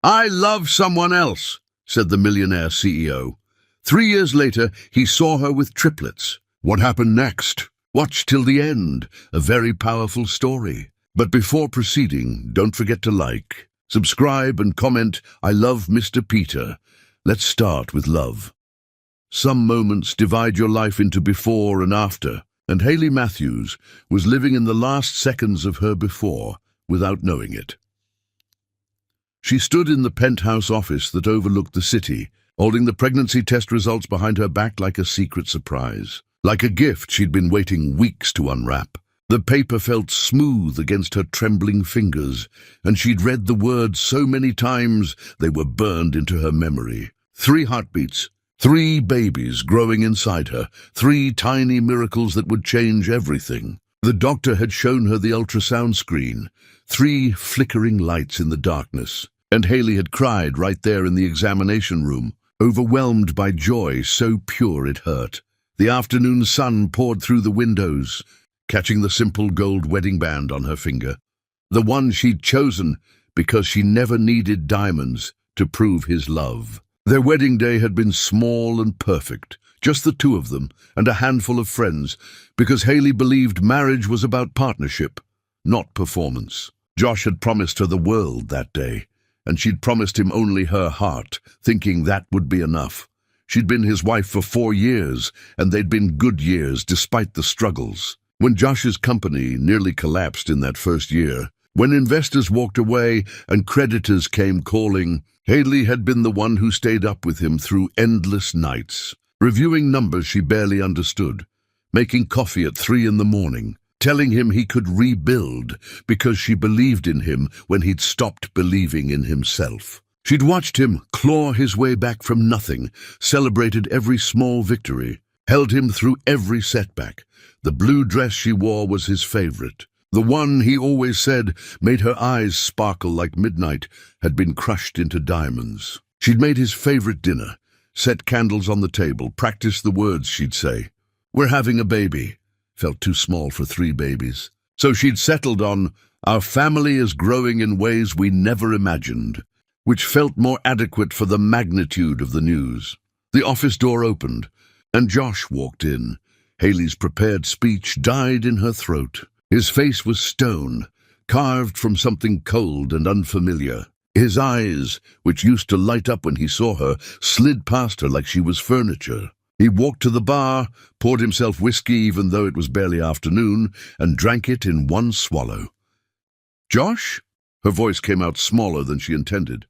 "I love someone else," said the millionaire CEO. 3 years later, he saw her with triplets. What happened next? Watch till the end, a very powerful story. But before proceeding, don't forget to like, subscribe and comment, "I love Mr. Peter." Let's start with love. Some moments divide your life into before and after, and Hayley Matthews was living in the last seconds of her before without knowing it. She stood in the penthouse office that overlooked the city, holding the pregnancy test results behind her back like a secret surprise. Like a gift she'd been waiting weeks to unwrap. The paper felt smooth against her trembling fingers, and she'd read the words so many times they were burned into her memory. 3 heartbeats, 3 babies growing inside her, 3 tiny miracles that would change everything. The doctor had shown her the ultrasound screen, 3 flickering lights in the darkness, and Hayley had cried right there in the examination room, overwhelmed by joy so pure it hurt. The afternoon sun poured through the windows, catching the simple gold wedding band on her finger, the one she'd chosen because she never needed diamonds to prove his love. Their wedding day had been small and perfect, just the 2 of them and a handful of friends, because Hayley believed marriage was about partnership, not performance. Josh had promised her the world that day, and she'd promised him only her heart, thinking that would be enough. She'd been his wife for 4 years, and they'd been good years despite the struggles. When Josh's company nearly collapsed in that first year, when investors walked away and creditors came calling, Hayley had been the one who stayed up with him through endless nights, reviewing numbers she barely understood, making coffee at 3 in the morning, telling him he could rebuild because she believed in him when he'd stopped believing in himself. She'd watched him claw his way back from nothing, celebrated every small victory, held him through every setback. The blue dress she wore was his favorite. The one, he always said, made her eyes sparkle like midnight, had been crushed into diamonds. She'd made his favorite dinner, set candles on the table, practiced the words she'd say. "We're having a baby." Felt too small for 3 babies. So she'd settled on, "Our family is growing in ways we never imagined," which felt more adequate for the magnitude of the news. The office door opened, and Josh walked in. Hayley's prepared speech died in her throat. His face was stone, carved from something cold and unfamiliar. His eyes, which used to light up when he saw her, slid past her like she was furniture. He walked to the bar, poured himself whiskey even though it was barely afternoon, and drank it in one swallow. "Josh?" Her voice came out smaller than she intended.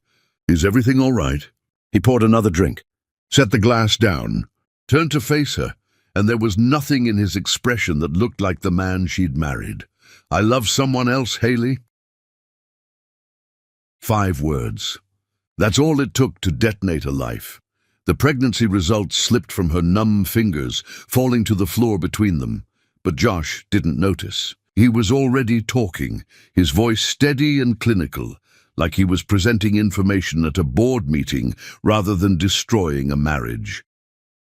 "Is everything all right?" He poured another drink, set the glass down, turned to face her, and there was nothing in his expression that looked like the man she'd married. "I love someone else, Hayley." 5 words. That's all it took to detonate a life. The pregnancy results slipped from her numb fingers, falling to the floor between them. But Josh didn't notice. He was already talking, his voice steady and clinical, like he was presenting information at a board meeting rather than destroying a marriage.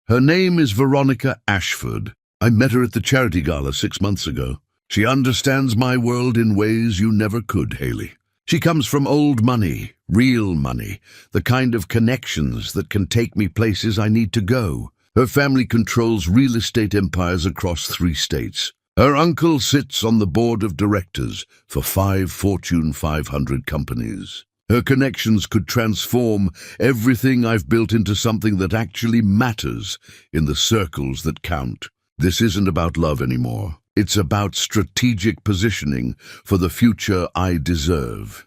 "Her name is Veronica Ashford. I met her at the charity gala 6 months ago. She understands my world in ways you never could, Hayley. She comes from old money, real money, the kind of connections that can take me places I need to go. Her family controls real estate empires across 3 states. Her uncle sits on the board of directors for 5 Fortune 500 companies. Her connections could transform everything I've built into something that actually matters in the circles that count. This isn't about love anymore. It's about strategic positioning for the future I deserve."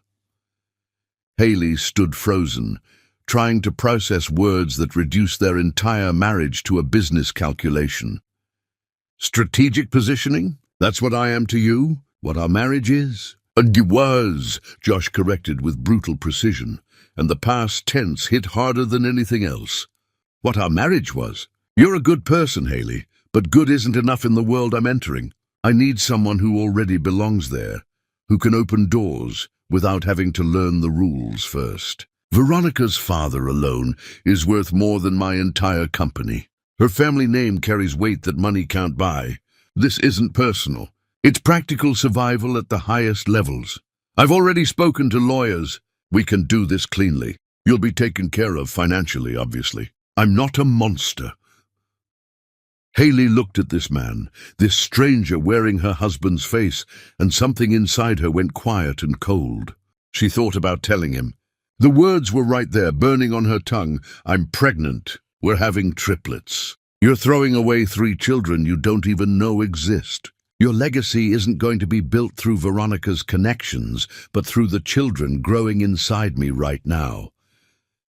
Hayley stood frozen, trying to process words that reduced their entire marriage to a business calculation. "Strategic positioning? That's what I am to you? What our marriage is?" "And you was," Josh corrected with brutal precision, and the past tense hit harder than anything else. "What our marriage was? You're a good person, Hayley, but good isn't enough in the world I'm entering. I need someone who already belongs there, who can open doors without having to learn the rules first. Veronica's father alone is worth more than my entire company. Her family name carries weight that money can't buy. This isn't personal. It's practical survival at the highest levels. I've already spoken to lawyers. We can do this cleanly. You'll be taken care of financially, obviously. I'm not a monster. Haley looked at this man, this stranger wearing her husband's face, and something inside her went quiet and cold. She thought about telling him. The words were right there, burning on her tongue. I'm pregnant. We're having triplets. You're throwing away 3 children you don't even know exist. Your legacy isn't going to be built through Veronica's connections, but through the children growing inside me right now.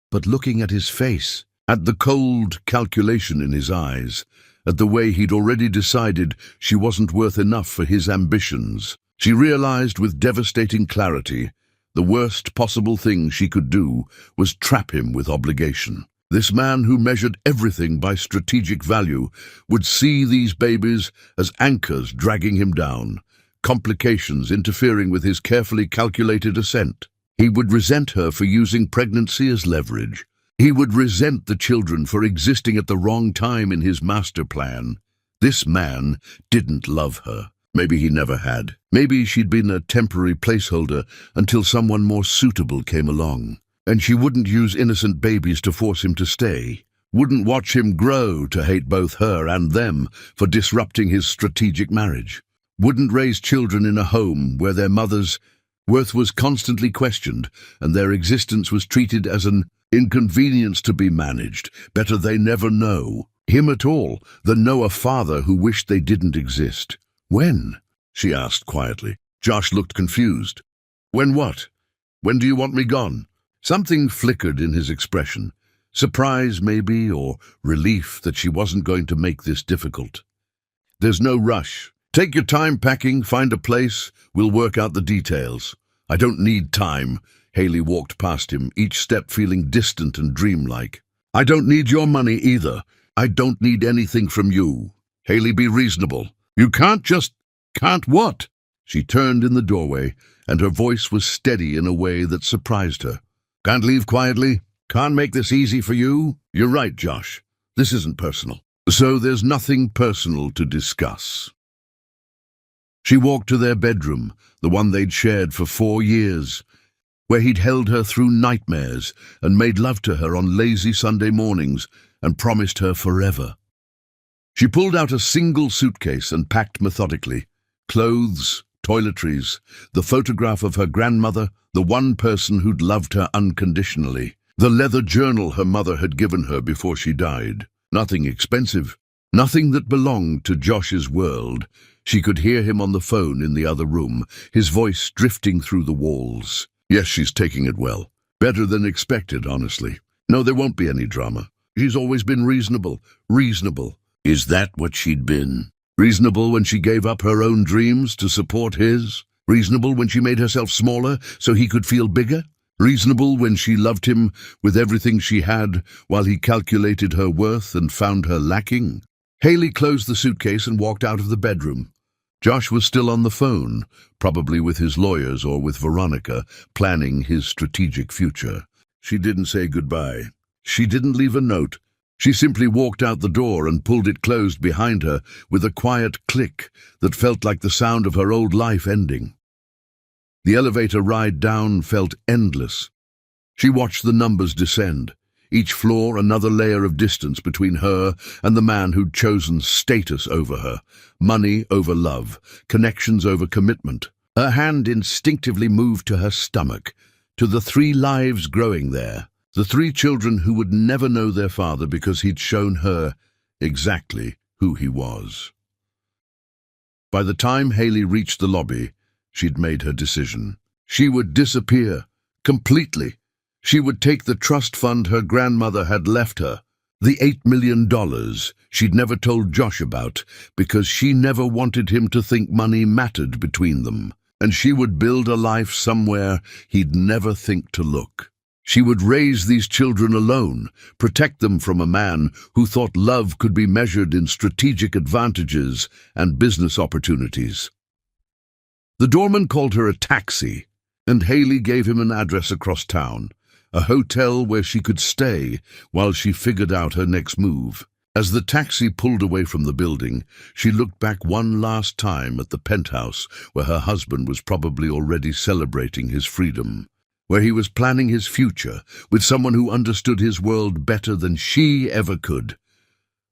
But looking at his face, at the cold calculation in his eyes, at the way he'd already decided she wasn't worth enough for his ambitions, she realized with devastating clarity the worst possible thing she could do was trap him with obligation. This man who measured everything by strategic value would see these babies as anchors dragging him down, complications interfering with his carefully calculated ascent. He would resent her for using pregnancy as leverage. He would resent the children for existing at the wrong time in his master plan. This man didn't love her. Maybe he never had. Maybe she'd been a temporary placeholder until someone more suitable came along. And she wouldn't use innocent babies to force him to stay. Wouldn't watch him grow to hate both her and them for disrupting his strategic marriage. Wouldn't raise children in a home where their mother's worth was constantly questioned and their existence was treated as an inconvenience to be managed. Better they never know him at all than know a father who wished they didn't exist. When? She asked quietly. Josh looked confused. When what? When do you want me gone? Something flickered in his expression. Surprise, maybe, or relief that she wasn't going to make this difficult. There's no rush. Take your time packing, find a place. We'll work out the details. I don't need time. Haley walked past him, each step feeling distant and dreamlike. I don't need your money either. I don't need anything from you. Haley, be reasonable. You can't what? She turned in the doorway, and her voice was steady in a way that surprised her. Can't leave quietly? Can't make this easy for you? You're right, Josh. This isn't personal. So there's nothing personal to discuss. She walked to their bedroom, the one they'd shared for 4 years, where he'd held her through nightmares and made love to her on lazy Sunday mornings and promised her forever. She pulled out a single suitcase and packed methodically. Clothes, toiletries, the photograph of her grandmother, the one person who'd loved her unconditionally, the leather journal her mother had given her before she died. Nothing expensive, nothing that belonged to Josh's world. She could hear him on the phone in the other room, his voice drifting through the walls. Yes, she's taking it well. Better than expected, honestly. No, there won't be any drama. She's always been reasonable. Reasonable. Is that what she'd been? Reasonable when she gave up her own dreams to support his? Reasonable when she made herself smaller so he could feel bigger? Reasonable when she loved him with everything she had while he calculated her worth and found her lacking? Haley closed the suitcase and walked out of the bedroom. Josh was still on the phone, probably with his lawyers or with Veronica, planning his strategic future. She didn't say goodbye. She didn't leave a note. She simply walked out the door and pulled it closed behind her with a quiet click that felt like the sound of her old life ending. The elevator ride down felt endless. She watched the numbers descend, each floor another layer of distance between her and the man who'd chosen status over her, money over love, connections over commitment. Her hand instinctively moved to her stomach, to the 3 lives growing there. The 3 children who would never know their father because he'd shown her exactly who he was. By the time Haley reached the lobby, she'd made her decision. She would disappear, completely. She would take the trust fund her grandmother had left her, the $8 million she'd never told Josh about because she never wanted him to think money mattered between them, and she would build a life somewhere he'd never think to look. She would raise these children alone, protect them from a man who thought love could be measured in strategic advantages and business opportunities. The doorman called her a taxi, and Haley gave him an address across town, a hotel where she could stay while she figured out her next move. As the taxi pulled away from the building, she looked back one last time at the penthouse where her husband was probably already celebrating his freedom. where he was planning his future with someone who understood his world better than she ever could.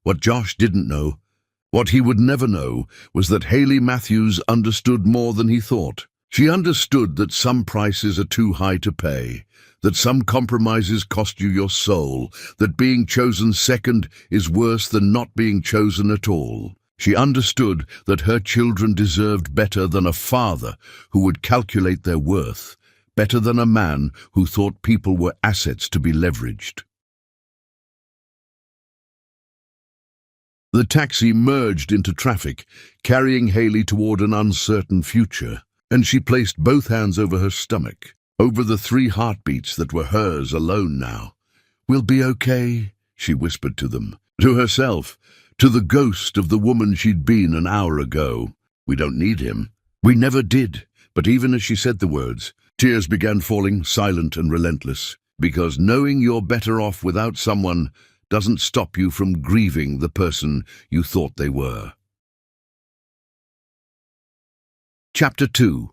What Josh didn't know, what he would never know, was that Hayley Matthews understood more than he thought. She understood that some prices are too high to pay, that some compromises cost you your soul, that being chosen second is worse than not being chosen at all. She understood that her children deserved better than a father who would calculate their worth, better than a man who thought people were assets to be leveraged. The taxi merged into traffic, carrying Hayley toward an uncertain future, and she placed both hands over her stomach, over the 3 heartbeats that were hers alone now. "We'll be okay," she whispered to them, to herself, to the ghost of the woman she'd been an hour ago. "We don't need him. We never did." But even as she said the words, tears began falling, silent and relentless, because knowing you're better off without someone doesn't stop you from grieving the person you thought they were. Chapter 2.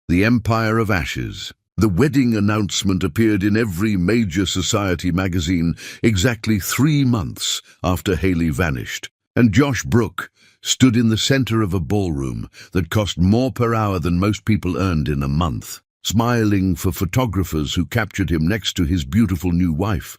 The Empire of Ashes. The wedding announcement appeared in every major society magazine exactly 3 months after Hayley vanished, and Josh Brooke stood in the center of a ballroom that cost more per hour than most people earned in a month, smiling for photographers who captured him next to his beautiful new wife.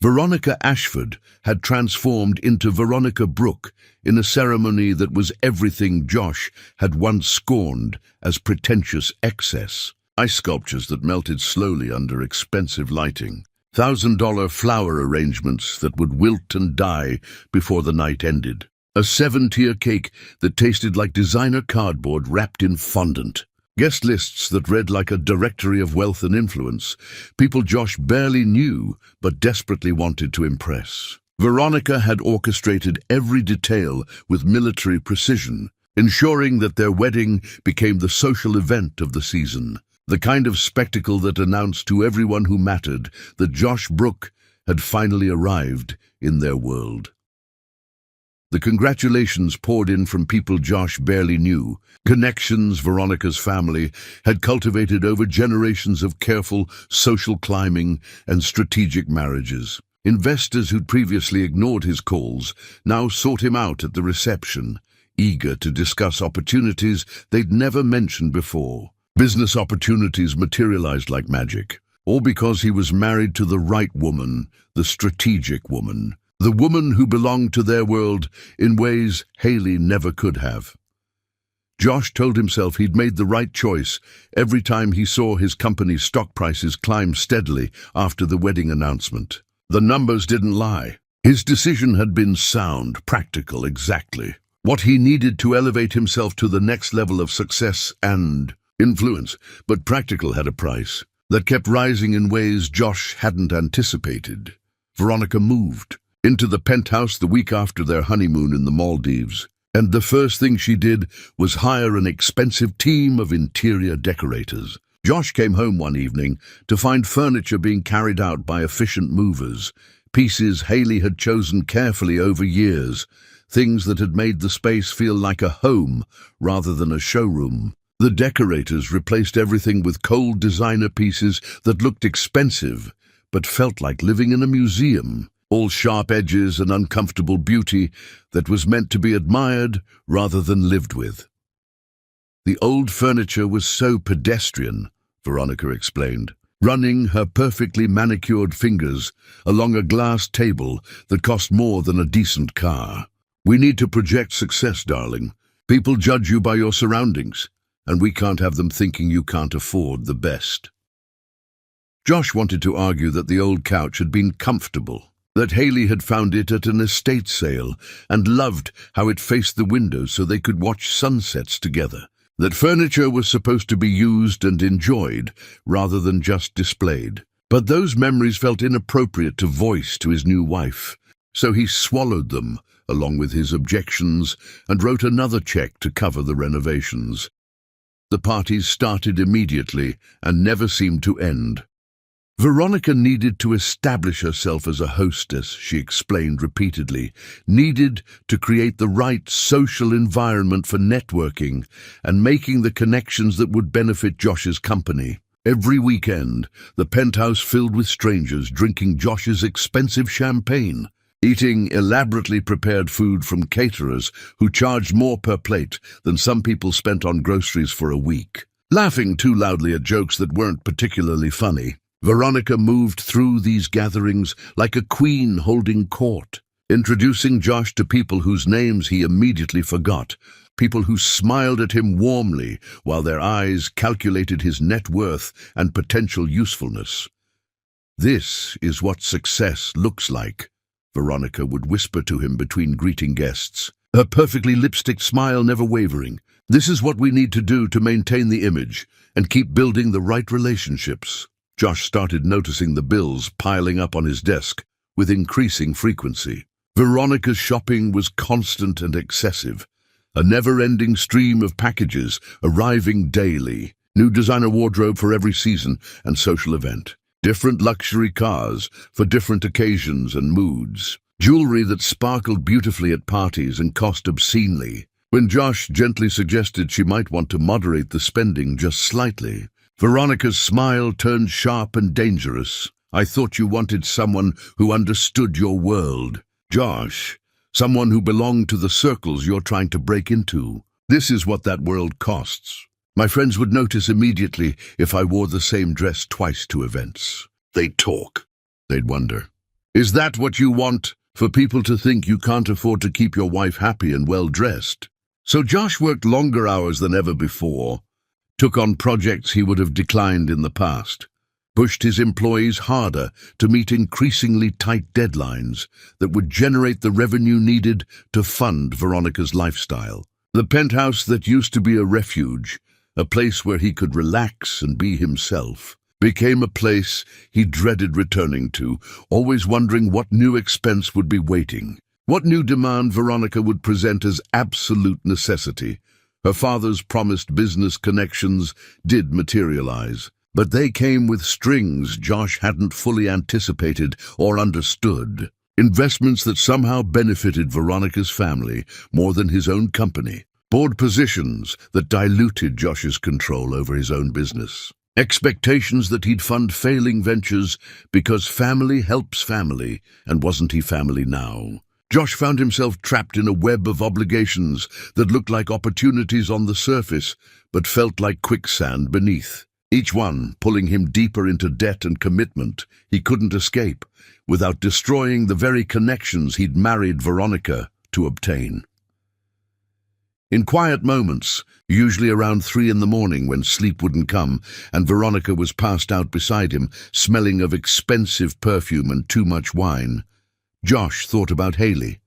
Veronica Ashford had transformed into Veronica Brooke in a ceremony that was everything Josh had once scorned as pretentious excess. Ice sculptures that melted slowly under expensive lighting, $1,000 flower arrangements that would wilt and die before the night ended, a 7-tier cake that tasted like designer cardboard wrapped in fondant, guest lists that read like a directory of wealth and influence, people Josh barely knew but desperately wanted to impress. Veronica had orchestrated every detail with military precision, ensuring that their wedding became the social event of the season, the kind of spectacle that announced to everyone who mattered that Josh Brooke had finally arrived in their world. The congratulations poured in from people Josh barely knew, connections Veronica's family had cultivated over generations of careful social climbing and strategic marriages. Investors who'd previously ignored his calls now sought him out at the reception, eager to discuss opportunities they'd never mentioned before. Business opportunities materialized like magic, all because he was married to the right woman, the strategic woman, the woman who belonged to their world in ways Hayley never could have. Josh told himself he'd made the right choice every time he saw his company's stock prices climb steadily after the wedding announcement. The numbers didn't lie. His decision had been sound, practical, exactly what he needed to elevate himself to the next level of success and influence. But practical had a price that kept rising in ways Josh hadn't anticipated. Veronica moved into the penthouse the week after their honeymoon in the Maldives, and the first thing she did was hire an expensive team of interior decorators. Josh came home one evening to find furniture being carried out by efficient movers, pieces Hayley had chosen carefully over years, things that had made the space feel like a home rather than a showroom. The decorators replaced everything with cold designer pieces that looked expensive but felt like living in a museum, all sharp edges and uncomfortable beauty that was meant to be admired rather than lived with. The old furniture was so pedestrian, Veronica explained, running her perfectly manicured fingers along a glass table that cost more than a decent car. "We need to project success, darling. People judge you by your surroundings, and we can't have them thinking you can't afford the best." Josh wanted to argue that the old couch had been comfortable, that Hayley had found it at an estate sale and loved how it faced the window so they could watch sunsets together, that furniture was supposed to be used and enjoyed rather than just displayed. But those memories felt inappropriate to voice to his new wife, so he swallowed them along with his objections and wrote another check to cover the renovations. The parties started immediately and never seemed to end. Veronica needed to establish herself as a hostess, she explained repeatedly, needed to create the right social environment for networking and making the connections that would benefit Josh's company. Every weekend, the penthouse filled with strangers drinking Josh's expensive champagne, eating elaborately prepared food from caterers who charged more per plate than some people spent on groceries for a week. Laughing too loudly at jokes that weren't particularly funny, Veronica moved through these gatherings like a queen holding court, introducing Josh to people whose names he immediately forgot, people who smiled at him warmly while their eyes calculated his net worth and potential usefulness. "This is what success looks like," Veronica would whisper to him between greeting guests, her perfectly lipstick smile never wavering. "This is what we need to do to maintain the image and keep building the right relationships." Josh started noticing the bills piling up on his desk with increasing frequency. Veronica's shopping was constant and excessive, a never-ending stream of packages arriving daily, new designer wardrobe for every season and social event, different luxury cars for different occasions and moods, jewelry that sparkled beautifully at parties and cost obscenely. When Josh gently suggested she might want to moderate the spending just slightly, Veronica's smile turned sharp and dangerous. "I thought you wanted someone who understood your world, Josh. Someone who belonged to the circles you're trying to break into. This is what that world costs. My friends would notice immediately if I wore the same dress twice to events. They'd talk. They'd wonder, is that what you want? For people to think you can't afford to keep your wife happy and well-dressed?" So Josh worked longer hours than ever before, took on projects he would have declined in the past, pushed his employees harder to meet increasingly tight deadlines that would generate the revenue needed to fund Veronica's lifestyle. The penthouse that used to be a refuge, a place where he could relax and be himself, became a place he dreaded returning to, always wondering what new expense would be waiting, what new demand Veronica would present as absolute necessity. Her father's promised business connections did materialize, but they came with strings Josh hadn't fully anticipated or understood. Investments that somehow benefited Veronica's family more than his own company. Board positions that diluted Josh's control over his own business. Expectations that he'd fund failing ventures because family helps family, and wasn't he family now? Josh found himself trapped in a web of obligations that looked like opportunities on the surface, but felt like quicksand beneath. Each one pulling him deeper into debt and commitment he couldn't escape without destroying the very connections he'd married Veronica to obtain. In quiet moments, usually around 3 in the morning when sleep wouldn't come and Veronica was passed out beside him, smelling of expensive perfume and too much wine, Josh thought about Haley.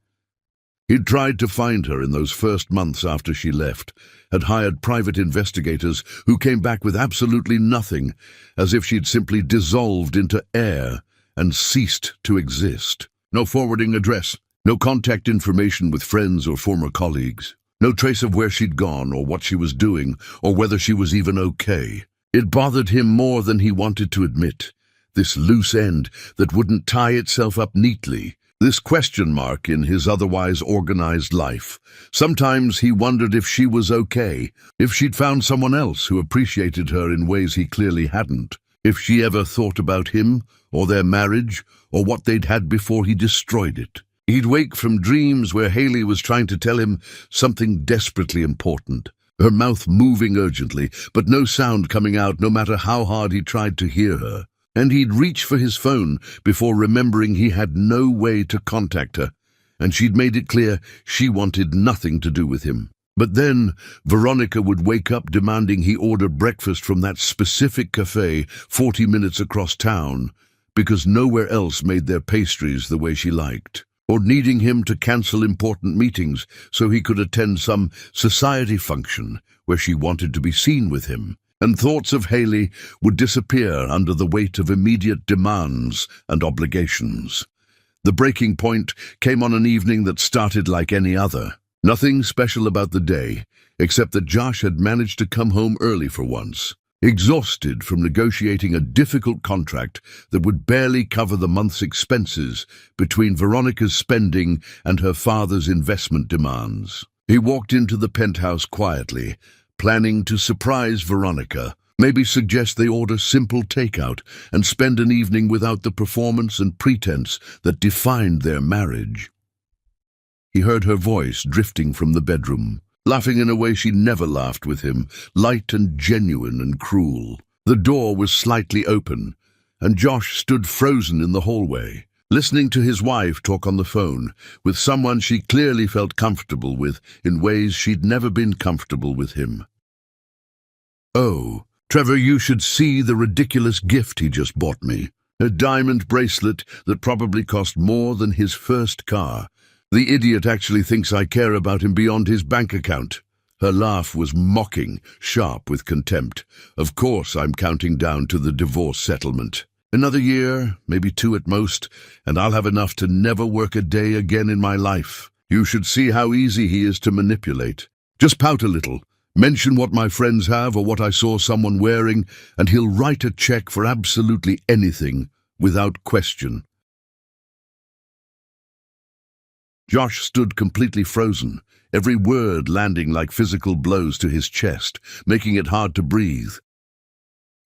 He'd tried to find her in those first months after she left, had hired private investigators who came back with absolutely nothing, as if she'd simply dissolved into air and ceased to exist. No forwarding address, no contact information with friends or former colleagues, no trace of where she'd gone or what she was doing or whether she was even okay. It bothered him more than he wanted to admit, this loose end that wouldn't tie itself up neatly. This question mark in his otherwise organized life. Sometimes he wondered if she was okay, if she'd found someone else who appreciated her in ways he clearly hadn't, if she ever thought about him, or their marriage, or what they'd had before he destroyed it. He'd wake from dreams where Haley was trying to tell him something desperately important, her mouth moving urgently, but no sound coming out no matter how hard he tried to hear her. And he'd reach for his phone before remembering he had no way to contact her, and she'd made it clear she wanted nothing to do with him. But then Veronica would wake up demanding he order breakfast from that specific cafe 40 minutes across town, because nowhere else made their pastries the way she liked, or needing him to cancel important meetings so he could attend some society function where she wanted to be seen with him. And thoughts of Haley would disappear under the weight of immediate demands and obligations. The breaking point came on an evening that started like any other. Nothing special about the day, except that Josh had managed to come home early for once, exhausted from negotiating a difficult contract that would barely cover the month's expenses between Veronica's spending and her father's investment demands. He walked into the penthouse quietly, planning to surprise Veronica, Maybe suggest they order simple takeout and spend an evening without the performance and pretense that defined their marriage. He heard her voice drifting from the bedroom, laughing in a way she never laughed with him, light and genuine and cruel. The door was slightly open, and Josh stood frozen in the hallway, listening to his wife talk on the phone with someone she clearly felt comfortable with in ways she'd never been comfortable with him. "Oh, Trevor, you should see the ridiculous gift he just bought me. A diamond bracelet that probably cost more than his first car. The idiot actually thinks I care about him beyond his bank account." Her laugh was mocking, sharp with contempt. "Of course I'm counting down to the divorce settlement. Another year, maybe 2 at most, and I'll have enough to never work a day again in my life. You should see how easy he is to manipulate. Just pout a little, mention what my friends have or what I saw someone wearing, and he'll write a check for absolutely anything, without question." Josh stood completely frozen, every word landing like physical blows to his chest, making it hard to breathe.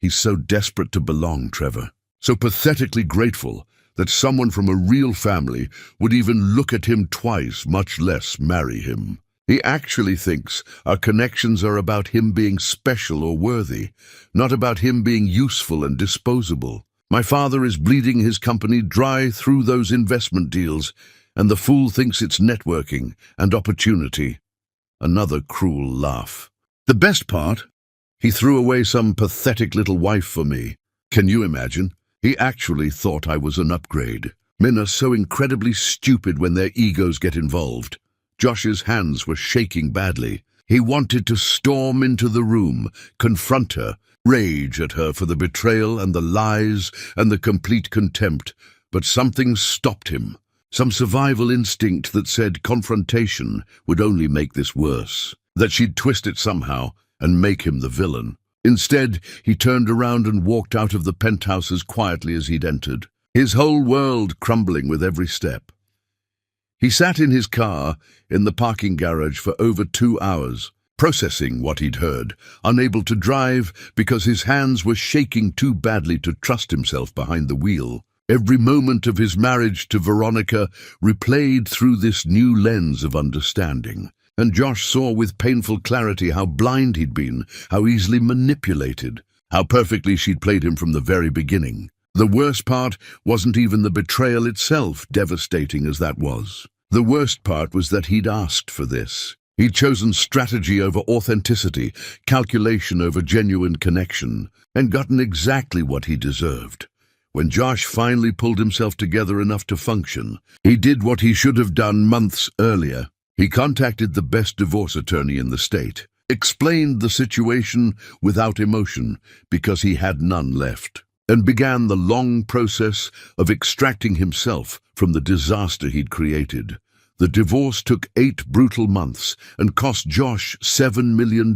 He's so desperate to belong, Trevor. So pathetically grateful that someone from a real family would even look at him twice, much less marry him. He actually thinks our connections are about him being special or worthy, not about him being useful and disposable. My father is bleeding his company dry through those investment deals, and the fool thinks it's networking and opportunity. Another cruel laugh. The best part? He threw away some pathetic little wife for me. Can you imagine? He actually thought I was an upgrade. Men are so incredibly stupid when their egos get involved. Josh's hands were shaking badly. He wanted to storm into the room, confront her, rage at her for the betrayal and the lies and the complete contempt, but something stopped him. Some survival instinct that said confrontation would only make this worse, that she'd twist it somehow and make him the villain. Instead, he turned around and walked out of the penthouse as quietly as he'd entered, his whole world crumbling with every step. He sat in his car in the parking garage for over 2 hours, processing what he'd heard, unable to drive because his hands were shaking too badly to trust himself behind the wheel. Every moment of his marriage to Veronica replayed through this new lens of understanding, and Josh saw with painful clarity how blind he'd been, how easily manipulated, how perfectly she'd played him from the very beginning. The worst part wasn't even the betrayal itself, devastating as that was. The worst part was that he'd asked for this. He'd chosen strategy over authenticity, calculation over genuine connection, and gotten exactly what he deserved. When Josh finally pulled himself together enough to function, he did what he should have done months earlier. He contacted the best divorce attorney in the state, explained the situation without emotion because he had none left, and began the long process of extracting himself from the disaster he'd created. The divorce took 8 brutal months and cost Josh $7 million.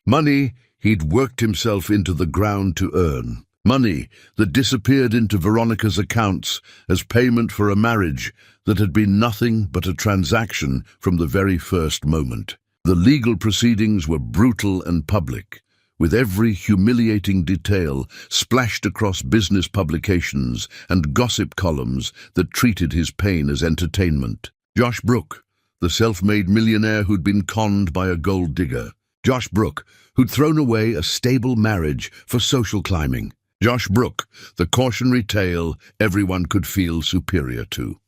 Money he'd worked himself into the ground to earn. Money that disappeared into Veronica's accounts as payment for a marriage that had been nothing but a transaction from the very first moment. The legal proceedings were brutal and public, with every humiliating detail splashed across business publications and gossip columns that treated his pain as entertainment. Josh Brooke, the self-made millionaire who'd been conned by a gold digger. Josh Brooke, who'd thrown away a stable marriage for social climbing. Josh Brooke, the cautionary tale everyone could feel superior to.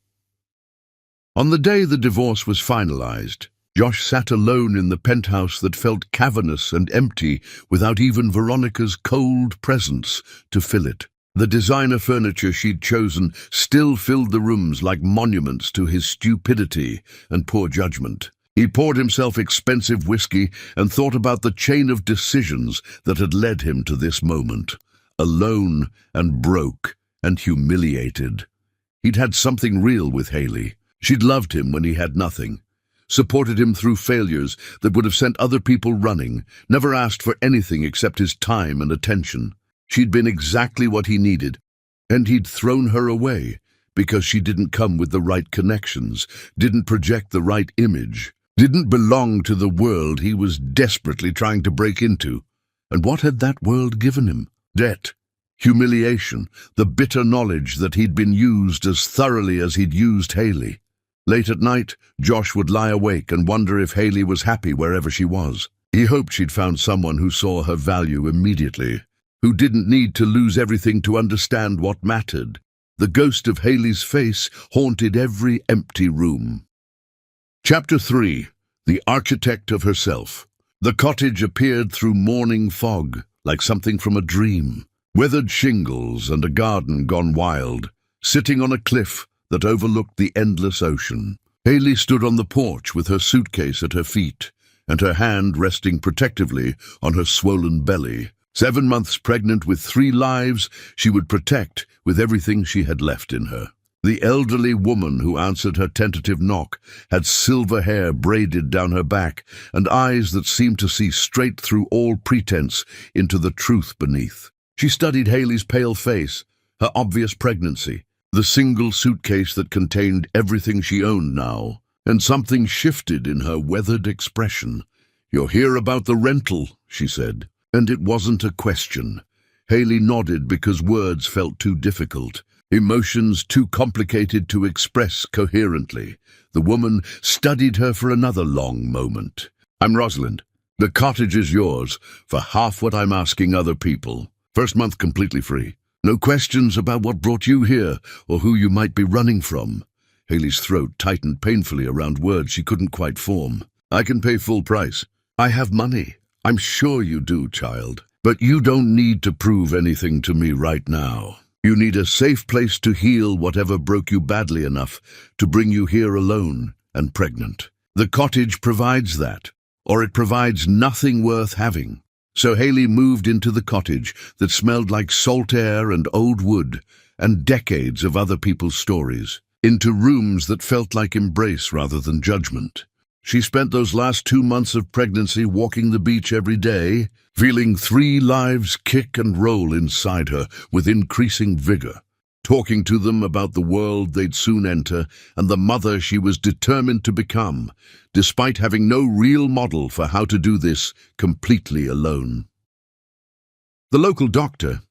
On the day the divorce was finalized, Josh sat alone in the penthouse that felt cavernous and empty without even Veronica's cold presence to fill it. The designer furniture she'd chosen still filled the rooms like monuments to his stupidity and poor judgment. He poured himself expensive whiskey and thought about the chain of decisions that had led him to this moment. Alone and broke and humiliated. He'd had something real with Haley. She'd loved him when he had nothing, supported him through failures that would have sent other people running, never asked for anything except his time and attention. She'd been exactly what he needed, and he'd thrown her away because she didn't come with the right connections, didn't project the right image, didn't belong to the world he was desperately trying to break into. And what had that world given him? Debt, humiliation, the bitter knowledge that he'd been used as thoroughly as he'd used Haley. Late at night, Josh would lie awake and wonder if Haley was happy wherever she was. He hoped she'd found someone who saw her value immediately, who didn't need to lose everything to understand what mattered. The ghost of Haley's face haunted every empty room. Chapter 3. The Architect of Herself. The cottage appeared through morning fog, like something from a dream. Weathered shingles and a garden gone wild, sitting on a cliff that overlooked the endless ocean. Haley stood on the porch with her suitcase at her feet, and her hand resting protectively on her swollen belly. 7 months pregnant with 3 lives she would protect with everything she had left in her. The elderly woman who answered her tentative knock had silver hair braided down her back and eyes that seemed to see straight through all pretense into the truth beneath. She studied Haley's pale face, her obvious pregnancy, the single suitcase that contained everything she owned now, and something shifted in her weathered expression. "You're here about the rental," she said, and it wasn't a question. Haley nodded because words felt too difficult, emotions too complicated to express coherently. The woman studied her for another long moment. "I'm Rosalind. The cottage is yours for half what I'm asking other people. First month completely free. No questions about what brought you here or who you might be running from." Haley's throat tightened painfully around words she couldn't quite form. "I can pay full price. I have money. I'm sure you do, child. But you don't need to prove anything to me right now. You need a safe place to heal whatever broke you badly enough to bring you here alone and pregnant. The cottage provides that, or it provides nothing worth having." So Haley moved into the cottage that smelled like salt air and old wood and decades of other people's stories, into rooms that felt like embrace rather than judgment. She spent those last 2 months of pregnancy walking the beach every day, feeling 3 lives kick and roll inside her with increasing vigor, talking to them about the world they'd soon enter and the mother she was determined to become, despite having no real model for how to do this completely alone. The local doctor,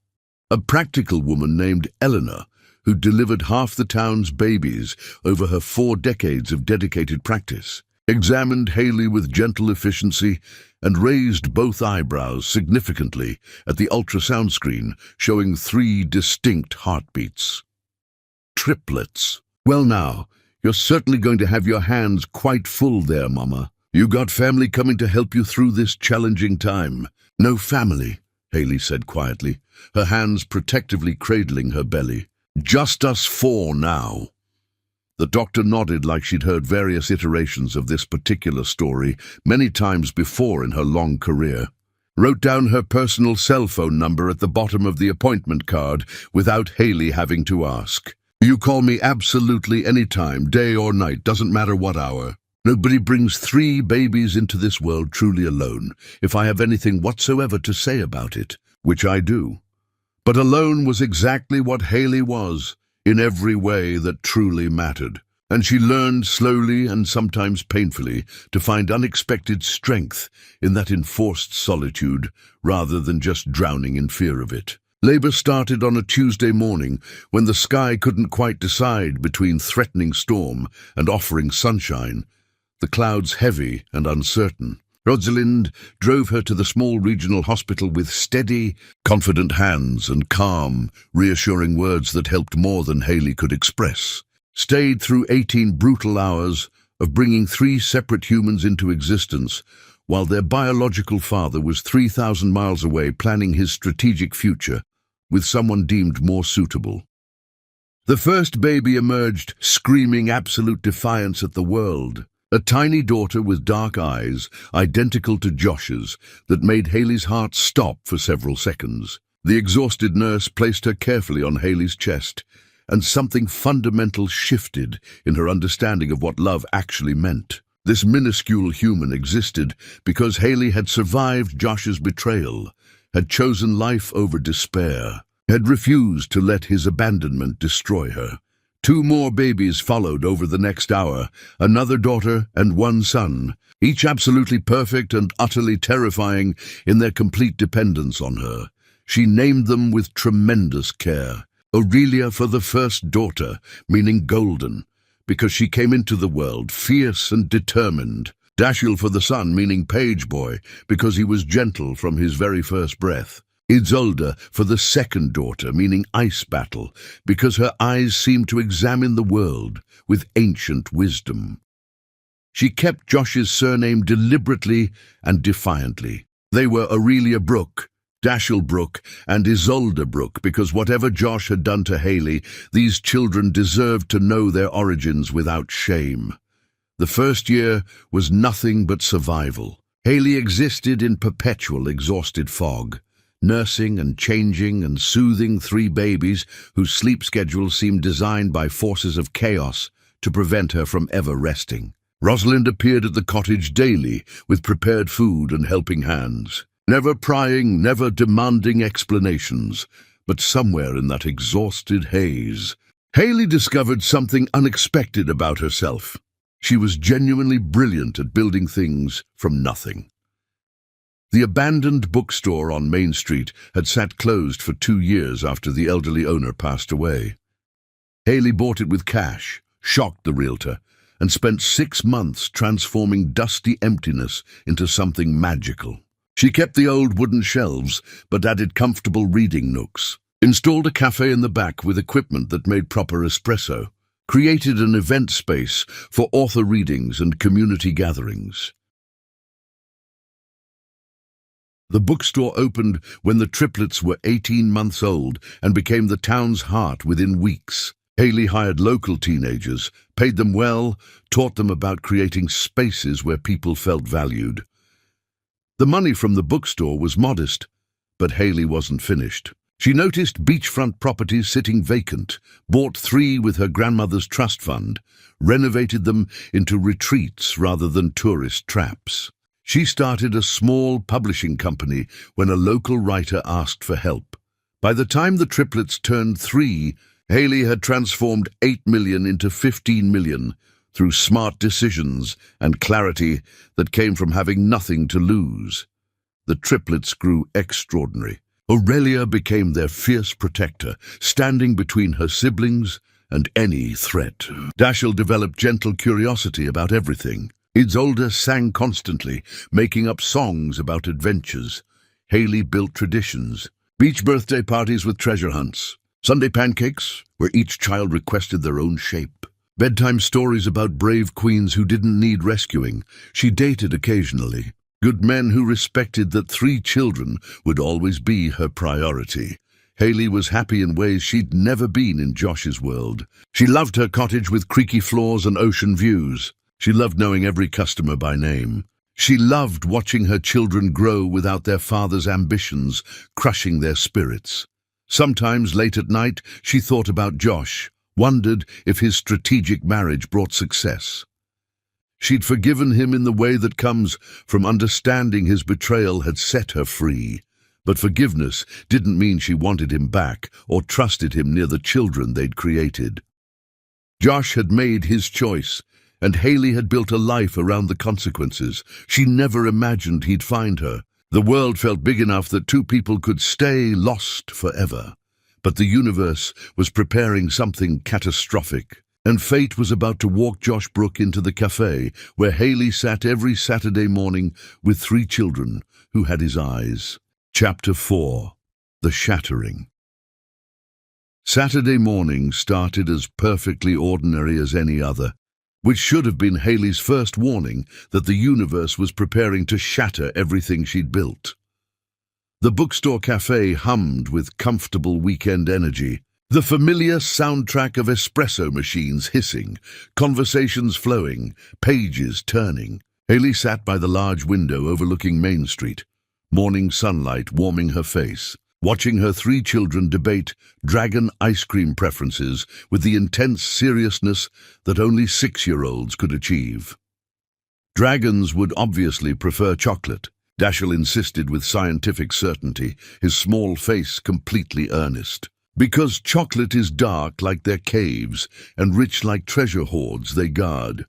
a practical woman named Eleanor, who delivered half the town's babies over her 4 decades of dedicated practice, examined Haley with gentle efficiency and raised both eyebrows significantly at the ultrasound screen showing 3 distinct heartbeats. Triplets. "Well now, you're certainly going to have your hands quite full there, Mama. You got family coming to help you through this challenging time." "No family," Haley said quietly, her hands protectively cradling her belly. "Just us 4 now." The doctor nodded like she'd heard various iterations of this particular story many times before in her long career. Wrote down her personal cell phone number at the bottom of the appointment card without Haley having to ask. "You call me absolutely any time, day or night, doesn't matter what hour. Nobody brings 3 babies into this world truly alone, if I have anything whatsoever to say about it, which I do." But alone was exactly what Haley was, in every way that truly mattered, and she learned slowly and sometimes painfully to find unexpected strength in that enforced solitude rather than just drowning in fear of it. Labor started on a Tuesday morning when the sky couldn't quite decide between threatening storm and offering sunshine, the clouds heavy and uncertain. Rosalind drove her to the small regional hospital with steady, confident hands and calm, reassuring words that helped more than Haley could express. Stayed through 18 brutal hours of bringing 3 separate humans into existence, while their biological father was 3,000 miles away planning his strategic future with someone deemed more suitable. The first baby emerged screaming absolute defiance at the world. A tiny daughter with dark eyes, identical to Josh's, that made Haley's heart stop for several seconds. The exhausted nurse placed her carefully on Haley's chest, and something fundamental shifted in her understanding of what love actually meant. This minuscule human existed because Haley had survived Josh's betrayal, had chosen life over despair, had refused to let his abandonment destroy her. 2 more babies followed over the next hour, another daughter and 1 son, each absolutely perfect and utterly terrifying in their complete dependence on her. She named them with tremendous care. Aurelia for the first daughter, meaning golden, because she came into the world fierce and determined. Dashiell for the son, meaning page boy, because he was gentle from his very first breath. Isolde for the second daughter, meaning ice battle, because her eyes seemed to examine the world with ancient wisdom. She kept Josh's surname deliberately and defiantly. They were Aurelia Brooke, Dashiell Brooke, and Isolde Brooke, because whatever Josh had done to Hayley, these children deserved to know their origins without shame. The first year was nothing but survival. Hayley existed in perpetual exhausted fog, nursing and changing and soothing 3 babies whose sleep schedules seemed designed by forces of chaos to prevent her from ever resting. Rosalind appeared at the cottage daily with prepared food and helping hands, never prying, never demanding explanations, but somewhere in that exhausted haze, Hayley discovered something unexpected about herself. She was genuinely brilliant at building things from nothing. The abandoned bookstore on Main Street had sat closed for 2 years after the elderly owner passed away. Hayley bought it with cash, shocked the realtor, and spent 6 months transforming dusty emptiness into something magical. She kept the old wooden shelves, but added comfortable reading nooks, installed a cafe in the back with equipment that made proper espresso, created an event space for author readings and community gatherings. The bookstore opened when the triplets were 18 months old and became the town's heart within weeks. Hayley hired local teenagers, paid them well, taught them about creating spaces where people felt valued. The money from the bookstore was modest, but Hayley wasn't finished. She noticed beachfront properties sitting vacant, bought 3 with her grandmother's trust fund, renovated them into retreats rather than tourist traps. She started a small publishing company when a local writer asked for help. By the time the triplets turned 3, Hayley had transformed 8 million into 15 million through smart decisions and clarity that came from having nothing to lose. The triplets grew extraordinary. Aurelia became their fierce protector, standing between her siblings and any threat. Dashiell developed gentle curiosity about everything. Isolde sang constantly, making up songs about adventures. Hayley built traditions. Beach birthday parties with treasure hunts. Sunday pancakes, where each child requested their own shape. Bedtime stories about brave queens who didn't need rescuing. She dated occasionally. Good men who respected that 3 children would always be her priority. Hayley was happy in ways she'd never been in Josh's world. She loved her cottage with creaky floors and ocean views. She loved knowing every customer by name. She loved watching her children grow without their father's ambitions crushing their spirits. Sometimes late at night, she thought about Josh, wondered if his strategic marriage brought success. She'd forgiven him in the way that comes from understanding his betrayal had set her free. But forgiveness didn't mean she wanted him back or trusted him near the children they'd created. Josh had made his choice, and Hayley had built a life around the consequences. She never imagined he'd find her. The world felt big enough that 2 people could stay lost forever. But the universe was preparing something catastrophic. And fate was about to walk Josh Brooke into the cafe where Hayley sat every Saturday morning with 3 children who had his eyes. Chapter 4. The Shattering. Saturday morning started as perfectly ordinary as any other, which should have been Hayley's first warning that the universe was preparing to shatter everything she'd built. The bookstore cafe hummed with comfortable weekend energy. The familiar soundtrack of espresso machines hissing, conversations flowing, pages turning. Hayley sat by the large window overlooking Main Street, morning sunlight warming her face, watching her 3 children debate dragon ice cream preferences with the intense seriousness that only 6-year-olds could achieve. Dragons would obviously prefer chocolate, Dashiell insisted with scientific certainty, his small face completely earnest. Because chocolate is dark like their caves and rich like treasure hoards they guard.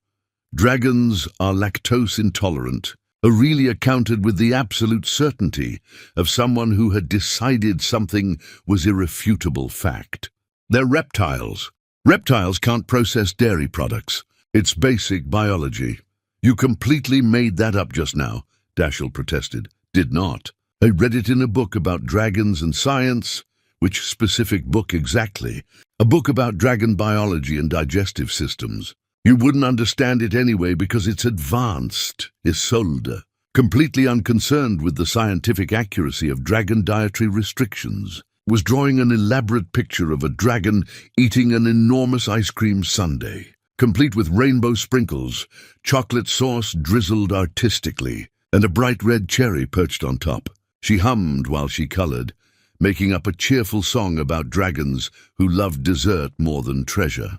Dragons are lactose intolerant. Aurelia countered with the absolute certainty of someone who had decided something was irrefutable fact. They're reptiles. Reptiles can't process dairy products. It's basic biology. You completely made that up just now, Dashiell protested. Did not. I read it in a book about dragons and science. Which specific book exactly? A book about dragon biology and digestive systems. You wouldn't understand it anyway because it's advanced, Isolde, completely unconcerned with the scientific accuracy of dragon dietary restrictions, was drawing an elaborate picture of a dragon eating an enormous ice cream sundae, complete with rainbow sprinkles, chocolate sauce drizzled artistically, and a bright red cherry perched on top. She hummed while she colored, making up a cheerful song about dragons who loved dessert more than treasure.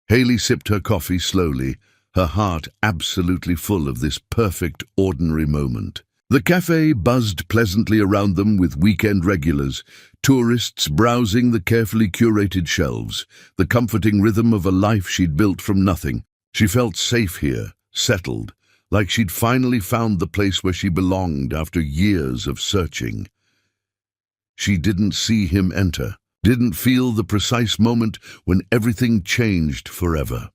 Haley sipped her coffee slowly, her heart absolutely full of this perfect, ordinary moment. The cafe buzzed pleasantly around them with weekend regulars, tourists browsing the carefully curated shelves, the comforting rhythm of a life she'd built from nothing. She felt safe here, settled, like she'd finally found the place where she belonged after years of searching. She didn't see him enter, didn't feel the precise moment when everything changed forever.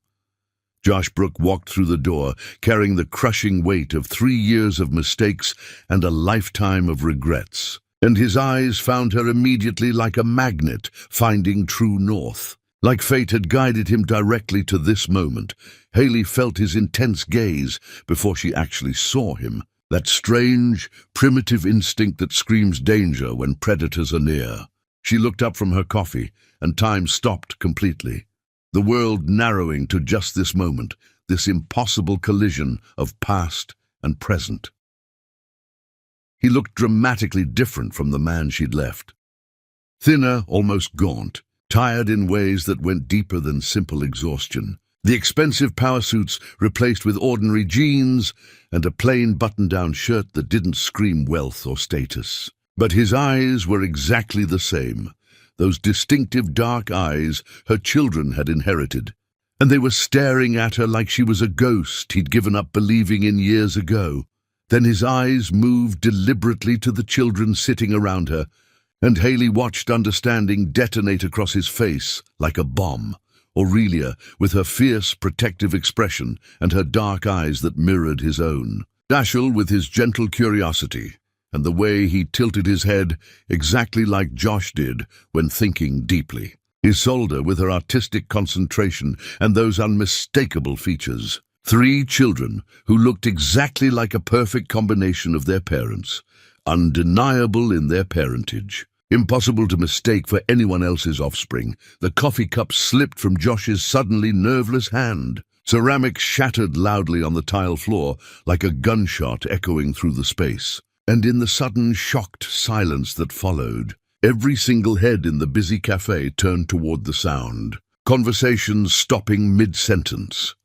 Josh Brooke walked through the door, carrying the crushing weight of 3 years of mistakes and a lifetime of regrets. And his eyes found her immediately like a magnet finding true north. Like fate had guided him directly to this moment, Haley felt his intense gaze before she actually saw him. That strange, primitive instinct that screams danger when predators are near. She looked up from her coffee, and time stopped completely. The world narrowing to just this moment, this impossible collision of past and present. He looked dramatically different from the man she'd left. Thinner, almost gaunt, tired in ways that went deeper than simple exhaustion. The expensive power suits replaced with ordinary jeans and a plain button-down shirt that didn't scream wealth or status. But his eyes were exactly the same. Those distinctive dark eyes her children had inherited. And they were staring at her like she was a ghost he'd given up believing in years ago. Then his eyes moved deliberately to the children sitting around her, and Haley watched understanding detonate across his face like a bomb. Aurelia, with her fierce, protective expression and her dark eyes that mirrored his own. Dashiell, with his gentle curiosity, and the way he tilted his head exactly like Josh did when thinking deeply. Isolde, with her artistic concentration and those unmistakable features. 3 children who looked exactly like a perfect combination of their parents, undeniable in their parentage. Impossible to mistake for anyone else's offspring. The coffee cup slipped from Josh's suddenly nerveless hand. Ceramics shattered loudly on the tile floor like a gunshot echoing through the space. And in the sudden, shocked silence that followed, every single head in the busy cafe turned toward the sound, conversations stopping mid-sentence.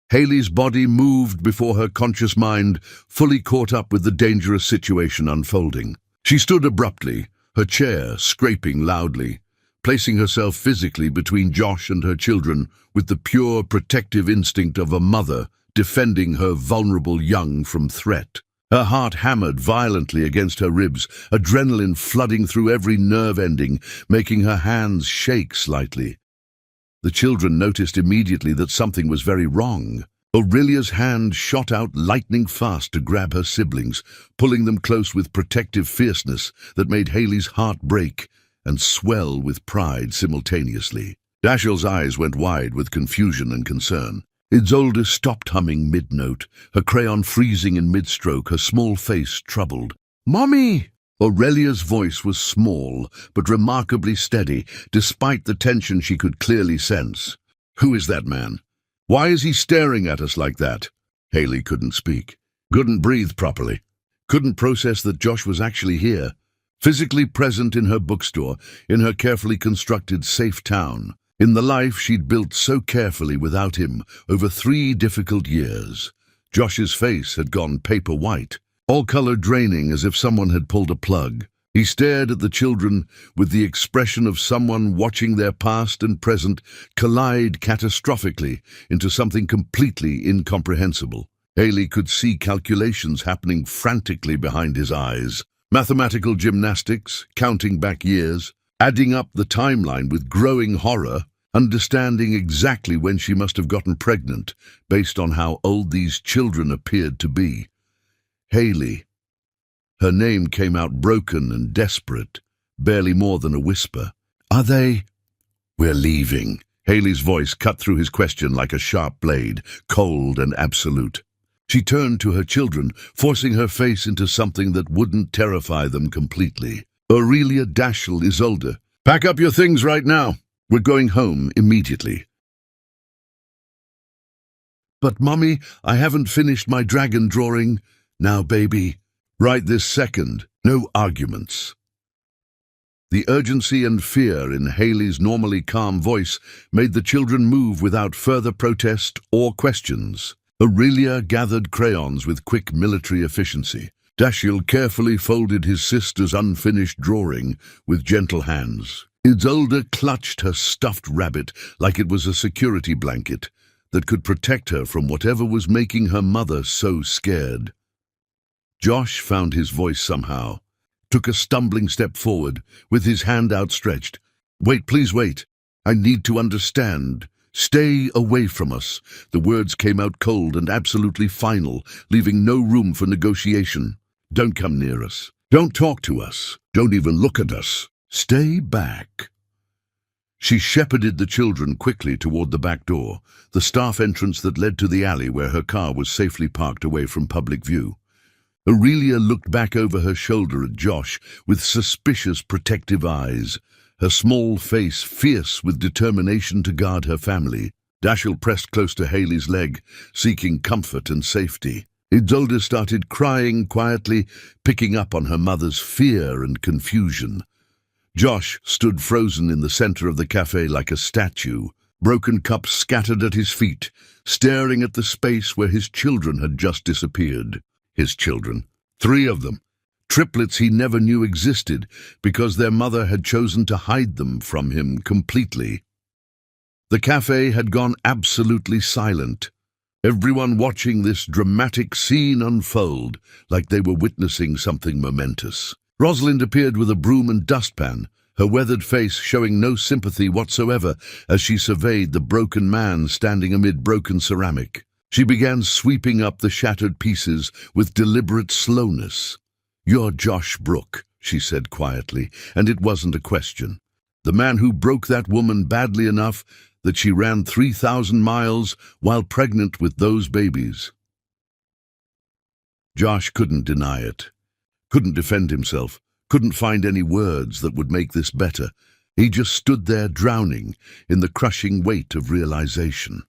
Haley's body moved before her conscious mind fully caught up with the dangerous situation unfolding. She stood abruptly, her chair scraping loudly, placing herself physically between Josh and her children with the pure protective instinct of a mother defending her vulnerable young from threat. Her heart hammered violently against her ribs, adrenaline flooding through every nerve ending, making her hands shake slightly. The children noticed immediately that something was very wrong. Aurelia's hand shot out lightning fast to grab her siblings, pulling them close with protective fierceness that made Haley's heart break and swell with pride simultaneously. Dashiell's eyes went wide with confusion and concern. Isolde stopped humming mid-note, her crayon freezing in mid-stroke, her small face troubled. "Mommy!" Aurelia's voice was small, but remarkably steady, despite the tension she could clearly sense. "Who is that man? Why is he staring at us like that?" Haley couldn't speak, couldn't breathe properly, couldn't process that Josh was actually here, physically present in her bookstore, in her carefully constructed safe town, in the life she'd built so carefully without him over 3 difficult years. Josh's face had gone paper white, all color draining as if someone had pulled a plug. He stared at the children with the expression of someone watching their past and present collide catastrophically into something completely incomprehensible. Haley could see calculations happening frantically behind his eyes. Mathematical gymnastics, counting back years, adding up the timeline with growing horror, understanding exactly when she must have gotten pregnant based on how old these children appeared to be. Haley. Her name came out broken and desperate, barely more than a whisper. Are they? We're leaving. Haley's voice cut through his question like a sharp blade, cold and absolute. She turned to her children, forcing her face into something that wouldn't terrify them completely. Aurelia, Dashiell, Isolde, pack up your things right now. We're going home immediately. But, Mummy, I haven't finished my dragon drawing. Now, baby. Right this second. No arguments. The urgency and fear in Haley's normally calm voice made the children move without further protest or questions. Aurelia gathered crayons with quick military efficiency. Dashiell carefully folded his sister's unfinished drawing with gentle hands. Isolde clutched her stuffed rabbit like it was a security blanket that could protect her from whatever was making her mother so scared. Josh found his voice somehow, took a stumbling step forward with his hand outstretched. Wait, please wait. I need to understand. Stay away from us. The words came out cold and absolutely final, leaving no room for negotiation. Don't come near us. Don't talk to us. Don't even look at us. Stay back. She shepherded the children quickly toward the back door, the staff entrance that led to the alley where her car was safely parked away from public view. Aurelia looked back over her shoulder at Josh with suspicious, protective eyes, her small face fierce with determination to guard her family. Dashiell pressed close to Haley's leg, seeking comfort and safety. Isolde started crying quietly, picking up on her mother's fear and confusion. Josh stood frozen in the center of the cafe like a statue, broken cups scattered at his feet, staring at the space where his children had just disappeared. His children. 3 of them. Triplets he never knew existed because their mother had chosen to hide them from him completely. The cafe had gone absolutely silent, everyone watching this dramatic scene unfold like they were witnessing something momentous. Rosalind appeared with a broom and dustpan, her weathered face showing no sympathy whatsoever as she surveyed the broken man standing amid broken ceramic. She began sweeping up the shattered pieces with deliberate slowness. "You're Josh Brooke," she said quietly, and it wasn't a question. "The man who broke that woman badly enough that she ran 3,000 miles while pregnant with those babies." Josh couldn't deny it, couldn't defend himself, couldn't find any words that would make this better. He just stood there drowning in the crushing weight of realization.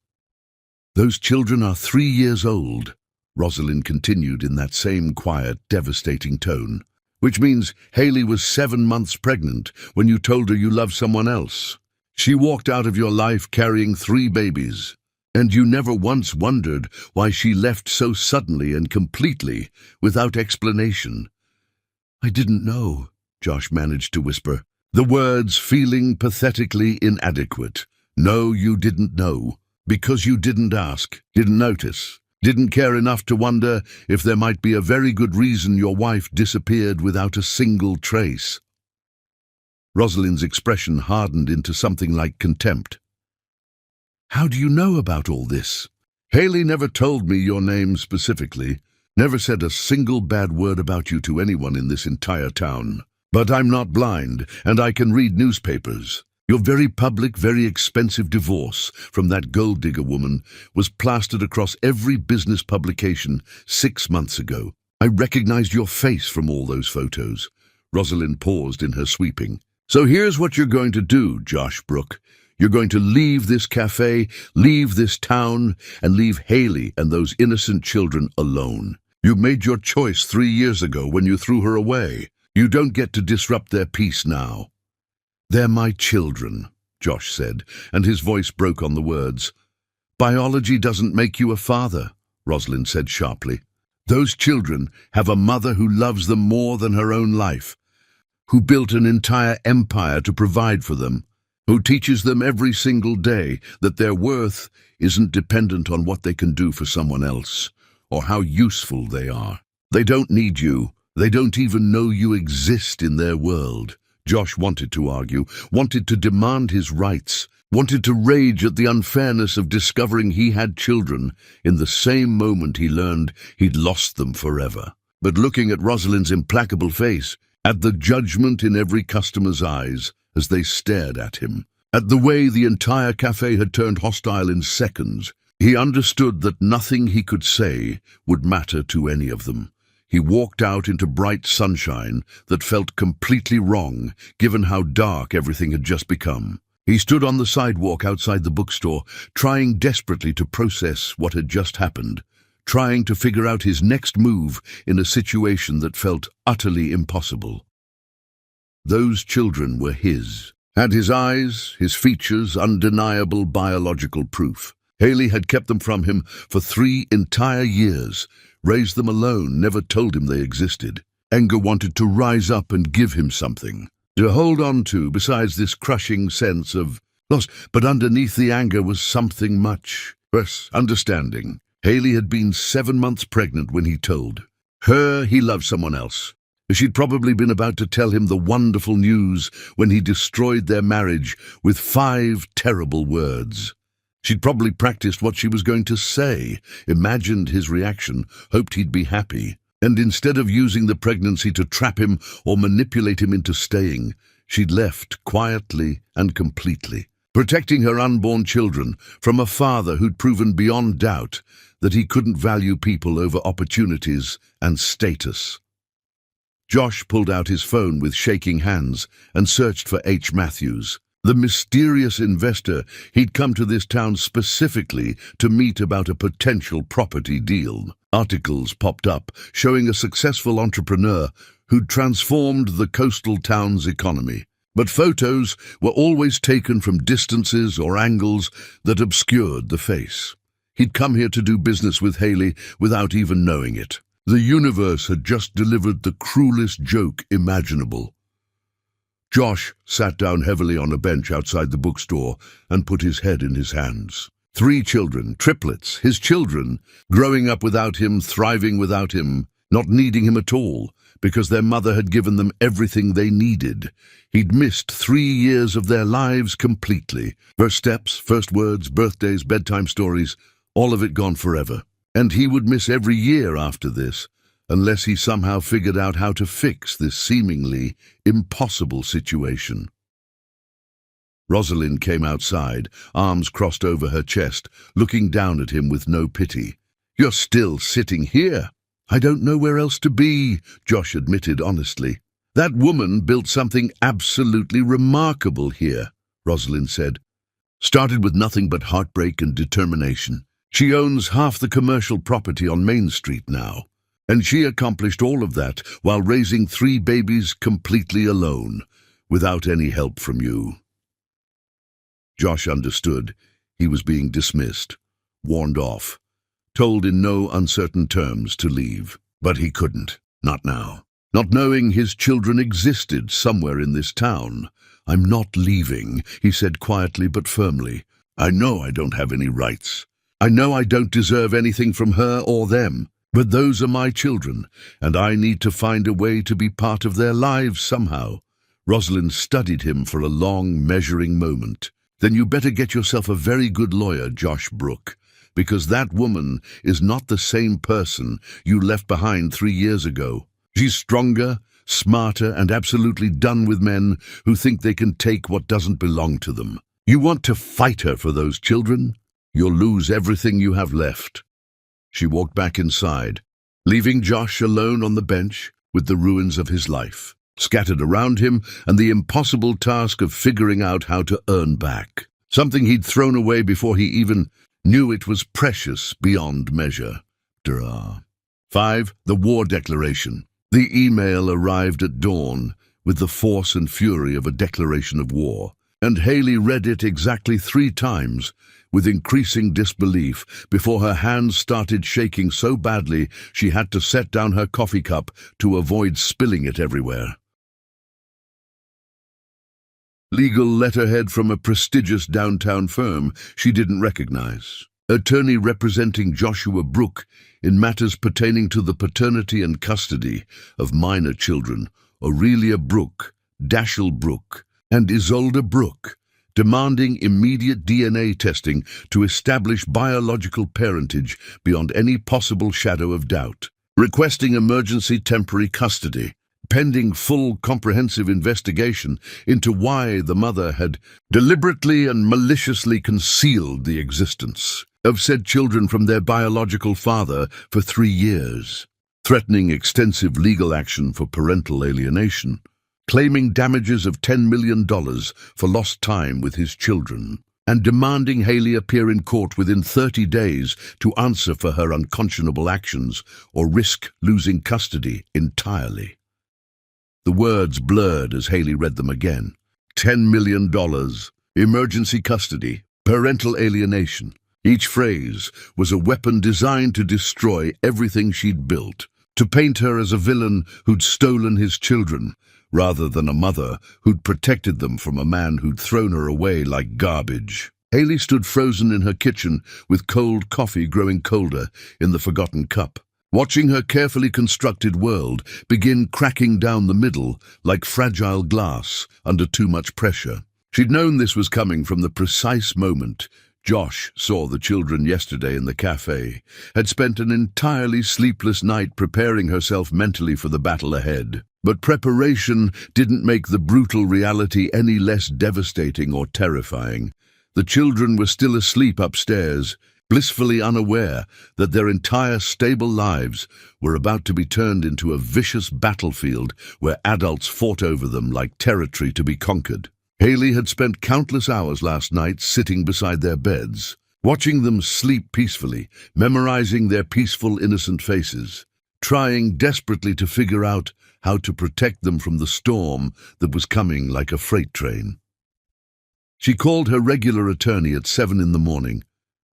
"Those children are 3 years old," Rosalind continued in that same quiet, devastating tone. "Which means Haley was 7 months pregnant when you told her you loved someone else. She walked out of your life carrying 3 babies, and you never once wondered why she left so suddenly and completely, without explanation." "I didn't know," Josh managed to whisper, the words feeling pathetically inadequate. "No, you didn't know. Because you didn't ask, didn't notice, didn't care enough to wonder if there might be a very good reason your wife disappeared without a single trace." Rosalind's expression hardened into something like contempt. "How do you know about all this?" "Haley never told me your name specifically, never said a single bad word about you to anyone in this entire town. But I'm not blind, and I can read newspapers. Your very public, very expensive divorce from that gold-digger woman was plastered across every business publication 6 months ago. I recognized your face from all those photos." Rosalind paused in her sweeping. "So here's what you're going to do, Josh Brooke. You're going to leave this cafe, leave this town, and leave Haley and those innocent children alone. You made your choice 3 years ago when you threw her away. You don't get to disrupt their peace now." "They're my children," Josh said, and his voice broke on the words. "Biology doesn't make you a father," Rosalind said sharply. "Those children have a mother who loves them more than her own life. who built an entire empire to provide for them, who teaches them every single day that their worth isn't dependent on what they can do for someone else or how useful they are. They don't need you. They don't even know you exist in their world. Josh wanted to argue, wanted to demand his rights, wanted to rage at the unfairness of discovering he had children in the same moment he learned he'd lost them forever. But looking at Rosalind's implacable face, at the judgment in every customer's eyes as they stared at him, at the way the entire cafe had turned hostile in seconds, he understood that nothing he could say would matter to any of them. He walked out into bright sunshine that felt completely wrong, given how dark everything had just become. He stood on the sidewalk outside the bookstore, trying desperately to process what had just happened, trying to figure out his next move in a situation that felt utterly impossible. Those children were his. Had his eyes, his features, undeniable biological proof. Haley had kept them from him for 3 entire years, raised them alone, never told him they existed. Anger wanted to rise up and give him something to hold on to besides this crushing sense of loss. But underneath the anger was something much worse: understanding. Haley had been 7 months pregnant when he told her he loved someone else. She'd probably been about to tell him the wonderful news when he destroyed their marriage with 5 terrible words. She'd probably practiced what she was going to say, imagined his reaction, hoped he'd be happy. And instead of using the pregnancy to trap him or manipulate him into staying, she'd left quietly and completely, protecting her unborn children from a father who'd proven beyond doubt that he couldn't value people over opportunities and status. Josh pulled out his phone with shaking hands and searched for H. Matthews, the mysterious investor he'd come to this town specifically to meet about a potential property deal. Articles popped up showing a successful entrepreneur who'd transformed the coastal town's economy. But photos were always taken from distances or angles that obscured the face. He'd come here to do business with Haley without even knowing it. The universe had just delivered the cruelest joke imaginable. Josh sat down heavily on a bench outside the bookstore and put his head in his hands. 3 children, triplets, his children, growing up without him, thriving without him, not needing him at all, because their mother had given them everything they needed. He'd missed 3 years of their lives completely. First steps, first words, birthdays, bedtime stories, all of it gone forever. And he would miss every year after this, unless he somehow figured out how to fix this seemingly impossible situation. Rosalind came outside, arms crossed over her chest, looking down at him with no pity. "You're still sitting here." "I don't know where else to be," Josh admitted honestly. "That woman built something absolutely remarkable here," Rosalind said. "Started with nothing but heartbreak and determination. She owns half the commercial property on Main Street now. And she accomplished all of that while raising 3 babies completely alone, without any help from you." Josh understood. He was being dismissed, warned off, told in no uncertain terms to leave. But he couldn't, not now. Not knowing his children existed somewhere in this town. "I'm not leaving," he said quietly but firmly. "I know I don't have any rights. I know I don't deserve anything from her or them. But those are my children, and I need to find a way to be part of their lives somehow." Rosalind studied him for a long, measuring moment. "Then you better get yourself a very good lawyer, Josh Brooke, because that woman is not the same person you left behind 3 years ago. She's stronger, smarter, and absolutely done with men who think they can take what doesn't belong to them. You want to fight her for those children? You'll lose everything you have left." She walked back inside, leaving Josh alone on the bench with the ruins of his life scattered around him and the impossible task of figuring out how to earn back something he'd thrown away before he even knew it was precious beyond measure. 5. The War Declaration. The email arrived at dawn with the force and fury of a declaration of war, and Haley read it exactly 3 times with increasing disbelief before her hands started shaking so badly she had to set down her coffee cup to avoid spilling it everywhere. legal letterhead from a prestigious downtown firm she didn't recognize. Attorney representing Joshua Brooke in matters pertaining to the paternity and custody of minor children, Aurelia Brooke, Dashiell Brooke, and Isolde Brooke, demanding immediate DNA testing to establish biological parentage beyond any possible shadow of doubt, requesting emergency temporary custody, pending full comprehensive investigation into why the mother had deliberately and maliciously concealed the existence of said children from their biological father for 3 years, threatening extensive legal action for parental alienation, claiming damages of $10 million for lost time with his children, and demanding Haley appear in court within 30 days to answer for her unconscionable actions or risk losing custody entirely. The words blurred as Haley read them again. $10 million, emergency custody, parental alienation. Each phrase was a weapon designed to destroy everything she'd built, to paint her as a villain who'd stolen his children, rather than a mother who'd protected them from a man who'd thrown her away like garbage. Haley stood frozen in her kitchen with cold coffee growing colder in the forgotten cup, watching her carefully constructed world begin cracking down the middle like fragile glass under too much pressure. She'd known this was coming from the precise moment Josh saw the children yesterday in the cafe, had spent an entirely sleepless night preparing herself mentally for the battle ahead. But preparation didn't make the brutal reality any less devastating or terrifying. The children were still asleep upstairs, blissfully unaware that their entire stable lives were about to be turned into a vicious battlefield where adults fought over them like territory to be conquered. Haley had spent countless hours last night sitting beside their beds, watching them sleep peacefully, memorizing their peaceful, innocent faces, trying desperately to figure out how to protect them from the storm that was coming like a freight train. She called her regular attorney at 7 in the morning,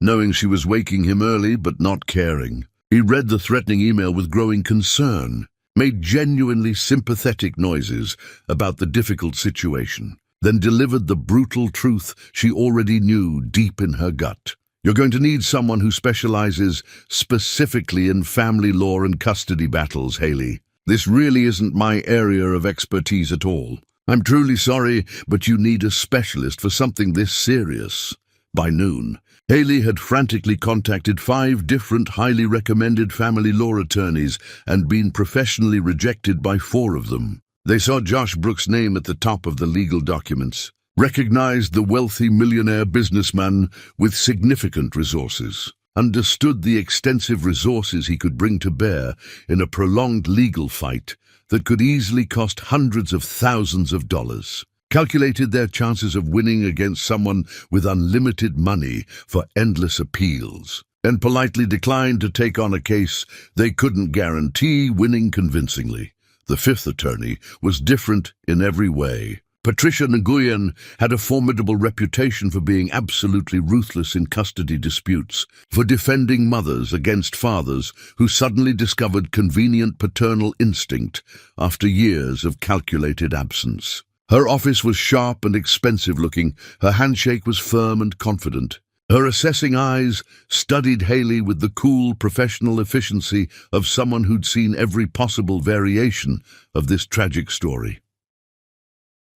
knowing she was waking him early but not caring. He read the threatening email with growing concern, made genuinely sympathetic noises about the difficult situation, then delivered the brutal truth she already knew deep in her gut. You're going to need someone who specializes specifically in family law and custody battles, Haley. This really isn't my area of expertise at all. I'm truly sorry, but you need a specialist for something this serious. By noon, Haley had frantically contacted 5 different highly recommended family law attorneys and been professionally rejected by 4 of them. They saw Josh Brooke's name at the top of the legal documents, recognized the wealthy millionaire businessman with significant resources, understood the extensive resources he could bring to bear in a prolonged legal fight that could easily cost hundreds of thousands of dollars, calculated their chances of winning against someone with unlimited money for endless appeals, and politely declined to take on a case they couldn't guarantee winning convincingly. The 5th attorney was different in every way. Patricia Nguyen had a formidable reputation for being absolutely ruthless in custody disputes, for defending mothers against fathers who suddenly discovered convenient paternal instinct after years of calculated absence. Her office was sharp and expensive-looking. Her handshake was firm and confident. Her assessing eyes studied Haley with the cool, professional efficiency of someone who'd seen every possible variation of this tragic story.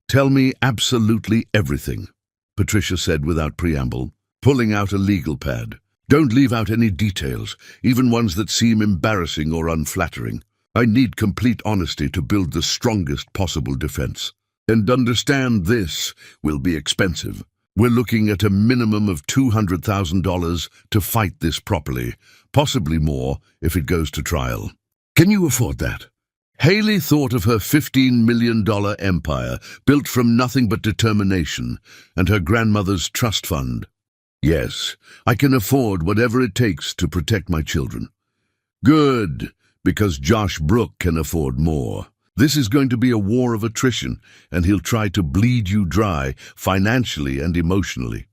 "Tell me absolutely everything," Patricia said without preamble, pulling out a legal pad. "Don't leave out any details, even ones that seem embarrassing or unflattering. I need complete honesty to build the strongest possible defense. And understand this will be expensive. We're looking at a minimum of $200,000 to fight this properly, possibly more if it goes to trial. Can you afford that?" Haley thought of her $15 million empire, built from nothing but determination, and her grandmother's trust fund. "Yes, I can afford whatever it takes to protect my children." "Good, because Josh Brooke can afford more. This is going to be a war of attrition, and he'll try to bleed you dry financially and emotionally."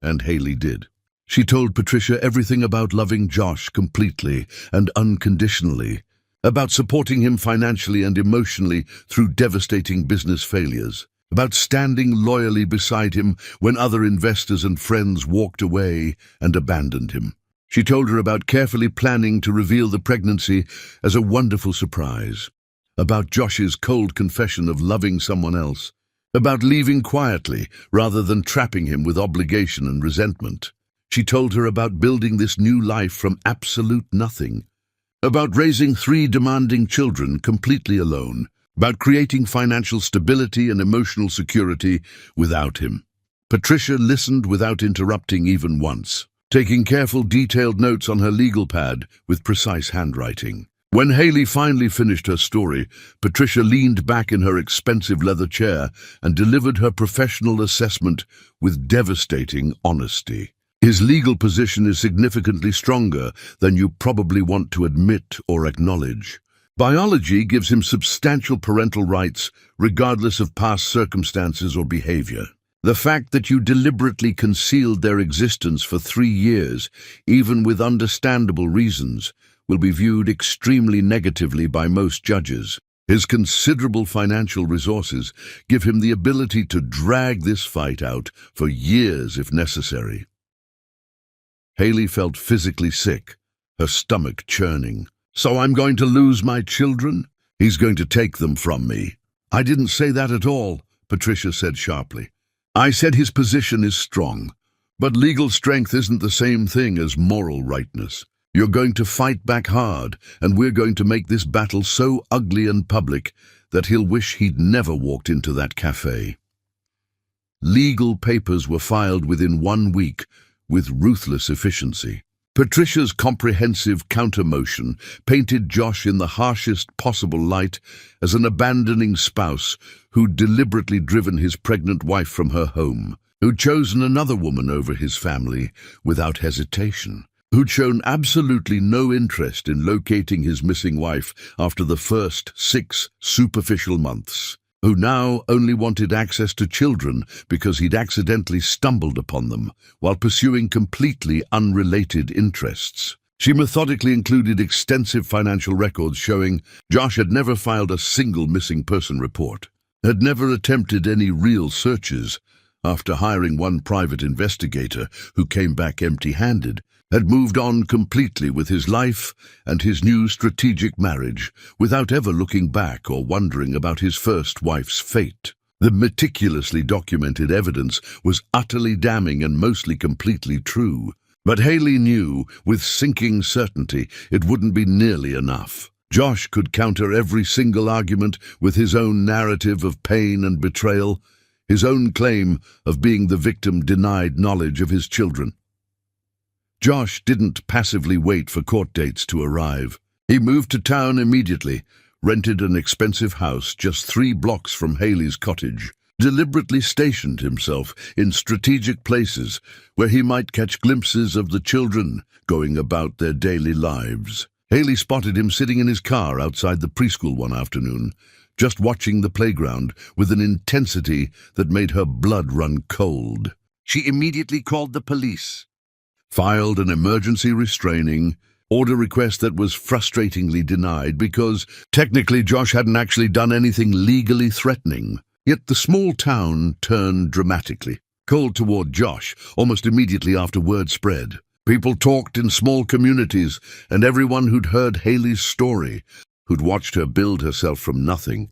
And Haley did. She told Patricia everything about loving Josh completely and unconditionally, about supporting him financially and emotionally through devastating business failures, about standing loyally beside him when other investors and friends walked away and abandoned him. She told her about carefully planning to reveal the pregnancy as a wonderful surprise, about Josh's cold confession of loving someone else, about leaving quietly rather than trapping him with obligation and resentment. She told her about building this new life from absolute nothing, about raising 3 demanding children completely alone, about creating financial stability and emotional security without him. Patricia listened without interrupting even once, taking careful, detailed notes on her legal pad with precise handwriting. When Haley finally finished her story, Patricia leaned back in her expensive leather chair and delivered her professional assessment with devastating honesty. His legal position is significantly stronger than you probably want to admit or acknowledge. Biology gives him substantial parental rights, regardless of past circumstances or behavior. The fact that you deliberately concealed their existence for 3 years, even with understandable reasons, will be viewed extremely negatively by most judges. His considerable financial resources give him the ability to drag this fight out for years if necessary. Haley felt physically sick, her stomach churning. "So I'm going to lose my children? He's going to take them from me." "I didn't say that at all," Patricia said sharply. "I said his position is strong, but legal strength isn't the same thing as moral rightness. You're going to fight back hard, and we're going to make this battle so ugly and public that he'll wish he'd never walked into that cafe." Legal papers were filed within 1 week with ruthless efficiency. Patricia's comprehensive counter-motion painted Josh in the harshest possible light as an abandoning spouse who'd deliberately driven his pregnant wife from her home, who'd chosen another woman over his family without hesitation, who'd shown absolutely no interest in locating his missing wife after the first 6 superficial months, who now only wanted access to children because he'd accidentally stumbled upon them while pursuing completely unrelated interests. She methodically included extensive financial records showing Josh had never filed a single missing person report, had never attempted any real searches after hiring one private investigator who came back empty-handed, had moved on completely with his life and his new strategic marriage without ever looking back or wondering about his first wife's fate. The meticulously documented evidence was utterly damning and mostly completely true. But Haley knew, with sinking certainty, it wouldn't be nearly enough. Josh could counter every single argument with his own narrative of pain and betrayal, his own claim of being the victim denied knowledge of his children. Josh didn't passively wait for court dates to arrive. He moved to town immediately, rented an expensive house just 3 blocks from Haley's cottage, deliberately stationed himself in strategic places where he might catch glimpses of the children going about their daily lives. Haley spotted him sitting in his car outside the preschool one afternoon, just watching the playground with an intensity that made her blood run cold. She immediately called the police, filed an emergency restraining order request that was frustratingly denied because technically Josh hadn't actually done anything legally threatening. Yet the small town turned dramatically cold toward Josh almost immediately after word spread. People talked in small communities, and everyone who'd heard Haley's story, who'd watched her build herself from nothing,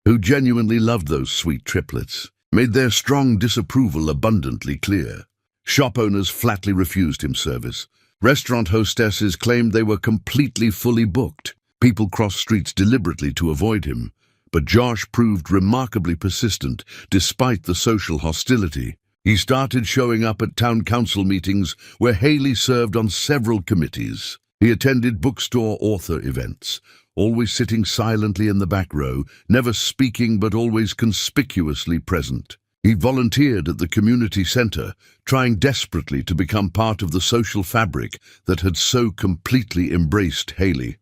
who genuinely loved those sweet triplets, made their strong disapproval abundantly clear. Shop owners flatly refused him service. Restaurant hostesses claimed they were completely fully booked. People crossed streets deliberately to avoid him. But Josh proved remarkably persistent despite the social hostility. He started showing up at town council meetings where Haley served on several committees. He attended bookstore author events, always sitting silently in the back row, never speaking but always conspicuously present. He volunteered at the community center, trying desperately to become part of the social fabric that had so completely embraced Haley.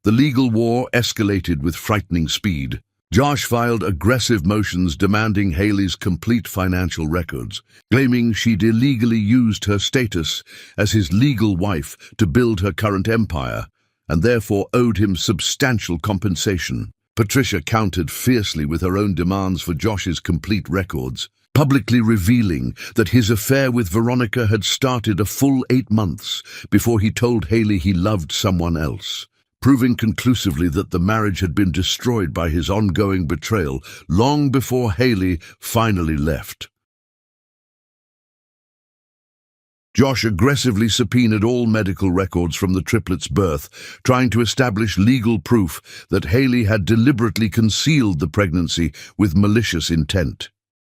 The legal war escalated with frightening speed. Josh filed aggressive motions demanding Haley's complete financial records, claiming she'd illegally used her status as his legal wife to build her current empire, and therefore owed him substantial compensation. Patricia countered fiercely with her own demands for Josh's complete records, publicly revealing that his affair with Veronica had started a full 8 months before he told Haley he loved someone else, proving conclusively that the marriage had been destroyed by his ongoing betrayal long before Haley finally left. Josh aggressively subpoenaed all medical records from the triplets' birth, trying to establish legal proof that Haley had deliberately concealed the pregnancy with malicious intent.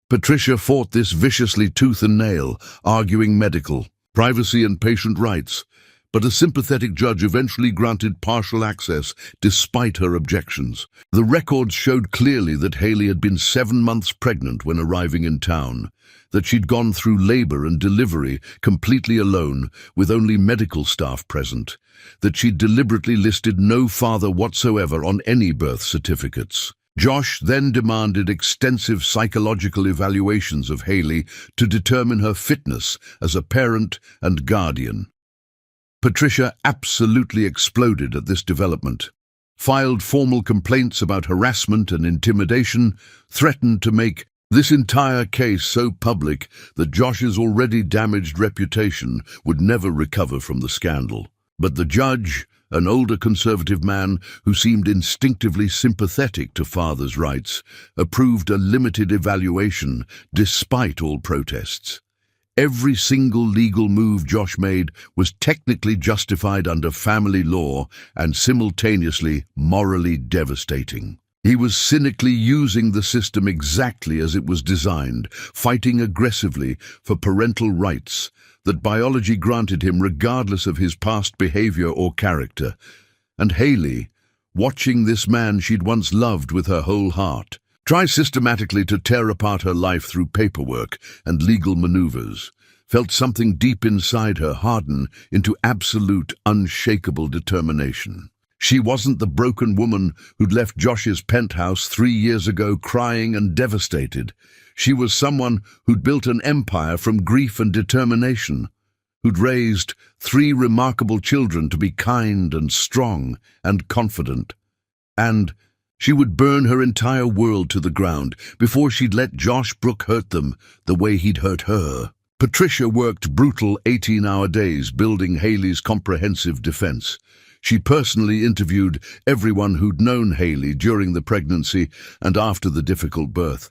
Patricia fought this viciously tooth and nail, arguing medical, privacy and patient rights, but a sympathetic judge eventually granted partial access despite her objections. The records showed clearly that Haley had been 7 months pregnant when arriving in town, that she'd gone through labor and delivery completely alone with only medical staff present, that she'd deliberately listed no father whatsoever on any birth certificates. Josh then demanded extensive psychological evaluations of Haley to determine her fitness as a parent and guardian. Patricia absolutely exploded at this development, filed formal complaints about harassment and intimidation, threatened to make this entire case so public that Josh's already damaged reputation would never recover from the scandal. But the judge, an older conservative man who seemed instinctively sympathetic to fathers' rights, approved a limited evaluation despite all protests. Every single legal move Josh made was technically justified under family law and simultaneously morally devastating. He was cynically using the system exactly as it was designed, fighting aggressively for parental rights that biology granted him regardless of his past behavior or character. And Haley, watching this man she'd once loved with her whole heart, try systematically to tear apart her life through paperwork and legal maneuvers, felt something deep inside her harden into absolute, unshakable determination. She wasn't the broken woman who'd left Josh's penthouse 3 years ago crying and devastated. She was someone who'd built an empire from grief and determination, who'd raised 3 remarkable children to be kind and strong and confident. And she would burn her entire world to the ground before she'd let Josh Brooke hurt them the way he'd hurt her. Patricia worked brutal 18-hour days building Haley's comprehensive defense. She personally interviewed everyone who'd known Haley during the pregnancy and after the difficult birth.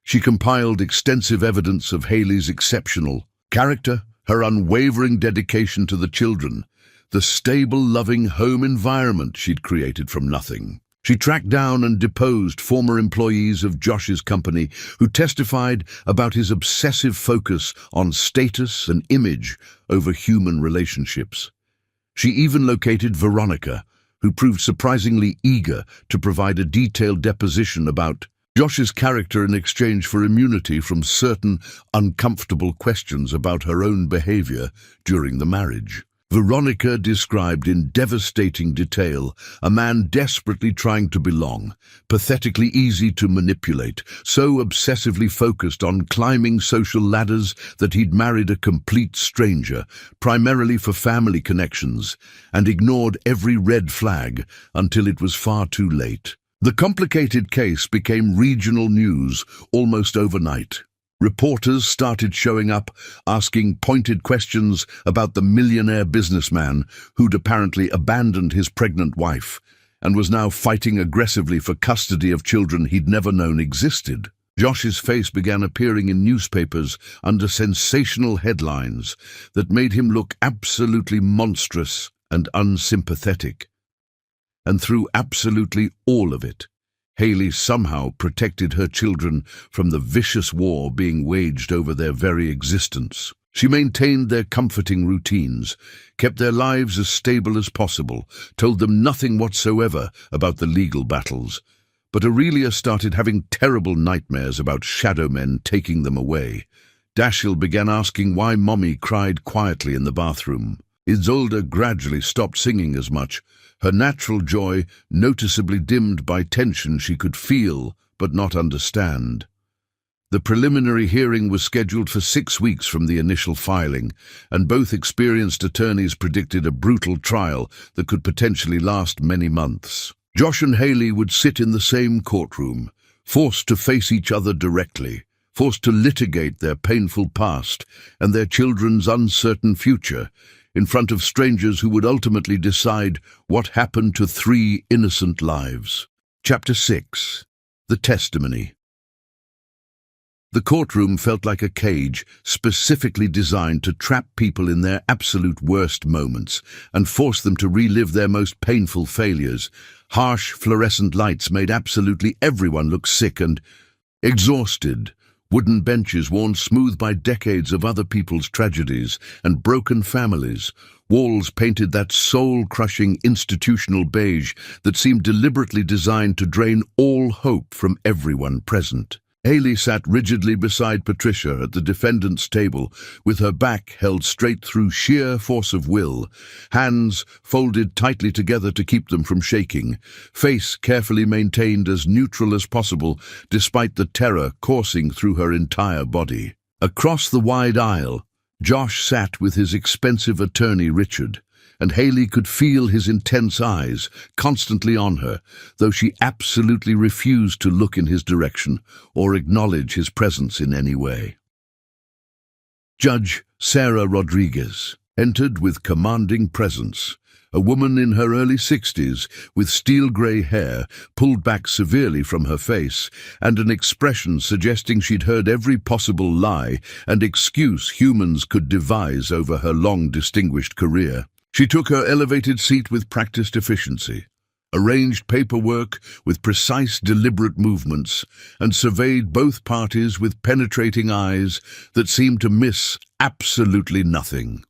She compiled extensive evidence of Haley's exceptional character, her unwavering dedication to the children, the stable, loving home environment she'd created from nothing. She tracked down and deposed former employees of Josh's company who testified about his obsessive focus on status and image over human relationships. She even located Veronica, who proved surprisingly eager to provide a detailed deposition about Josh's character in exchange for immunity from certain uncomfortable questions about her own behavior during the marriage. Veronica described in devastating detail a man desperately trying to belong, pathetically easy to manipulate, so obsessively focused on climbing social ladders that he'd married a complete stranger, primarily for family connections, and ignored every red flag until it was far too late. The complicated case became regional news almost overnight. Reporters started showing up, asking pointed questions about the millionaire businessman who'd apparently abandoned his pregnant wife and was now fighting aggressively for custody of children he'd never known existed. Josh's face began appearing in newspapers under sensational headlines that made him look absolutely monstrous and unsympathetic. And through absolutely all of it, Haley somehow protected her children from the vicious war being waged over their very existence. She maintained their comforting routines, kept their lives as stable as possible, told them nothing whatsoever about the legal battles. But Aurelia started having terrible nightmares about shadow men taking them away. Dashiell began asking why Mommy cried quietly in the bathroom. Isolde gradually stopped singing as much, her natural joy noticeably dimmed by tension she could feel but not understand. The preliminary hearing was scheduled for 6 weeks from the initial filing, and both experienced attorneys predicted a brutal trial that could potentially last many months. Josh and Haley would sit in the same courtroom, forced to face each other directly, forced to litigate their painful past and their children's uncertain future in front of strangers who would ultimately decide what happened to 3 innocent lives. Chapter 6. The Testimony. The courtroom felt like a cage specifically designed to trap people in their absolute worst moments and force them to relive their most painful failures. Harsh fluorescent lights made absolutely everyone look sick and exhausted. Wooden benches worn smooth by decades of other people's tragedies and broken families. Walls painted that soul-crushing institutional beige that seemed deliberately designed to drain all hope from everyone present. Haley sat rigidly beside Patricia at the defendant's table, with her back held straight through sheer force of will, hands folded tightly together to keep them from shaking, face carefully maintained as neutral as possible despite the terror coursing through her entire body. Across the wide aisle, Josh sat with his expensive attorney Richard, and Haley could feel his intense eyes constantly on her, though she absolutely refused to look in his direction or acknowledge his presence in any way. Judge Sarah Rodriguez entered with commanding presence, a woman in her early 60s with steel-grey hair pulled back severely from her face and an expression suggesting she'd heard every possible lie and excuse humans could devise over her long distinguished career. She took her elevated seat with practiced efficiency, arranged paperwork with precise, deliberate movements, and surveyed both parties with penetrating eyes that seemed to miss absolutely nothing.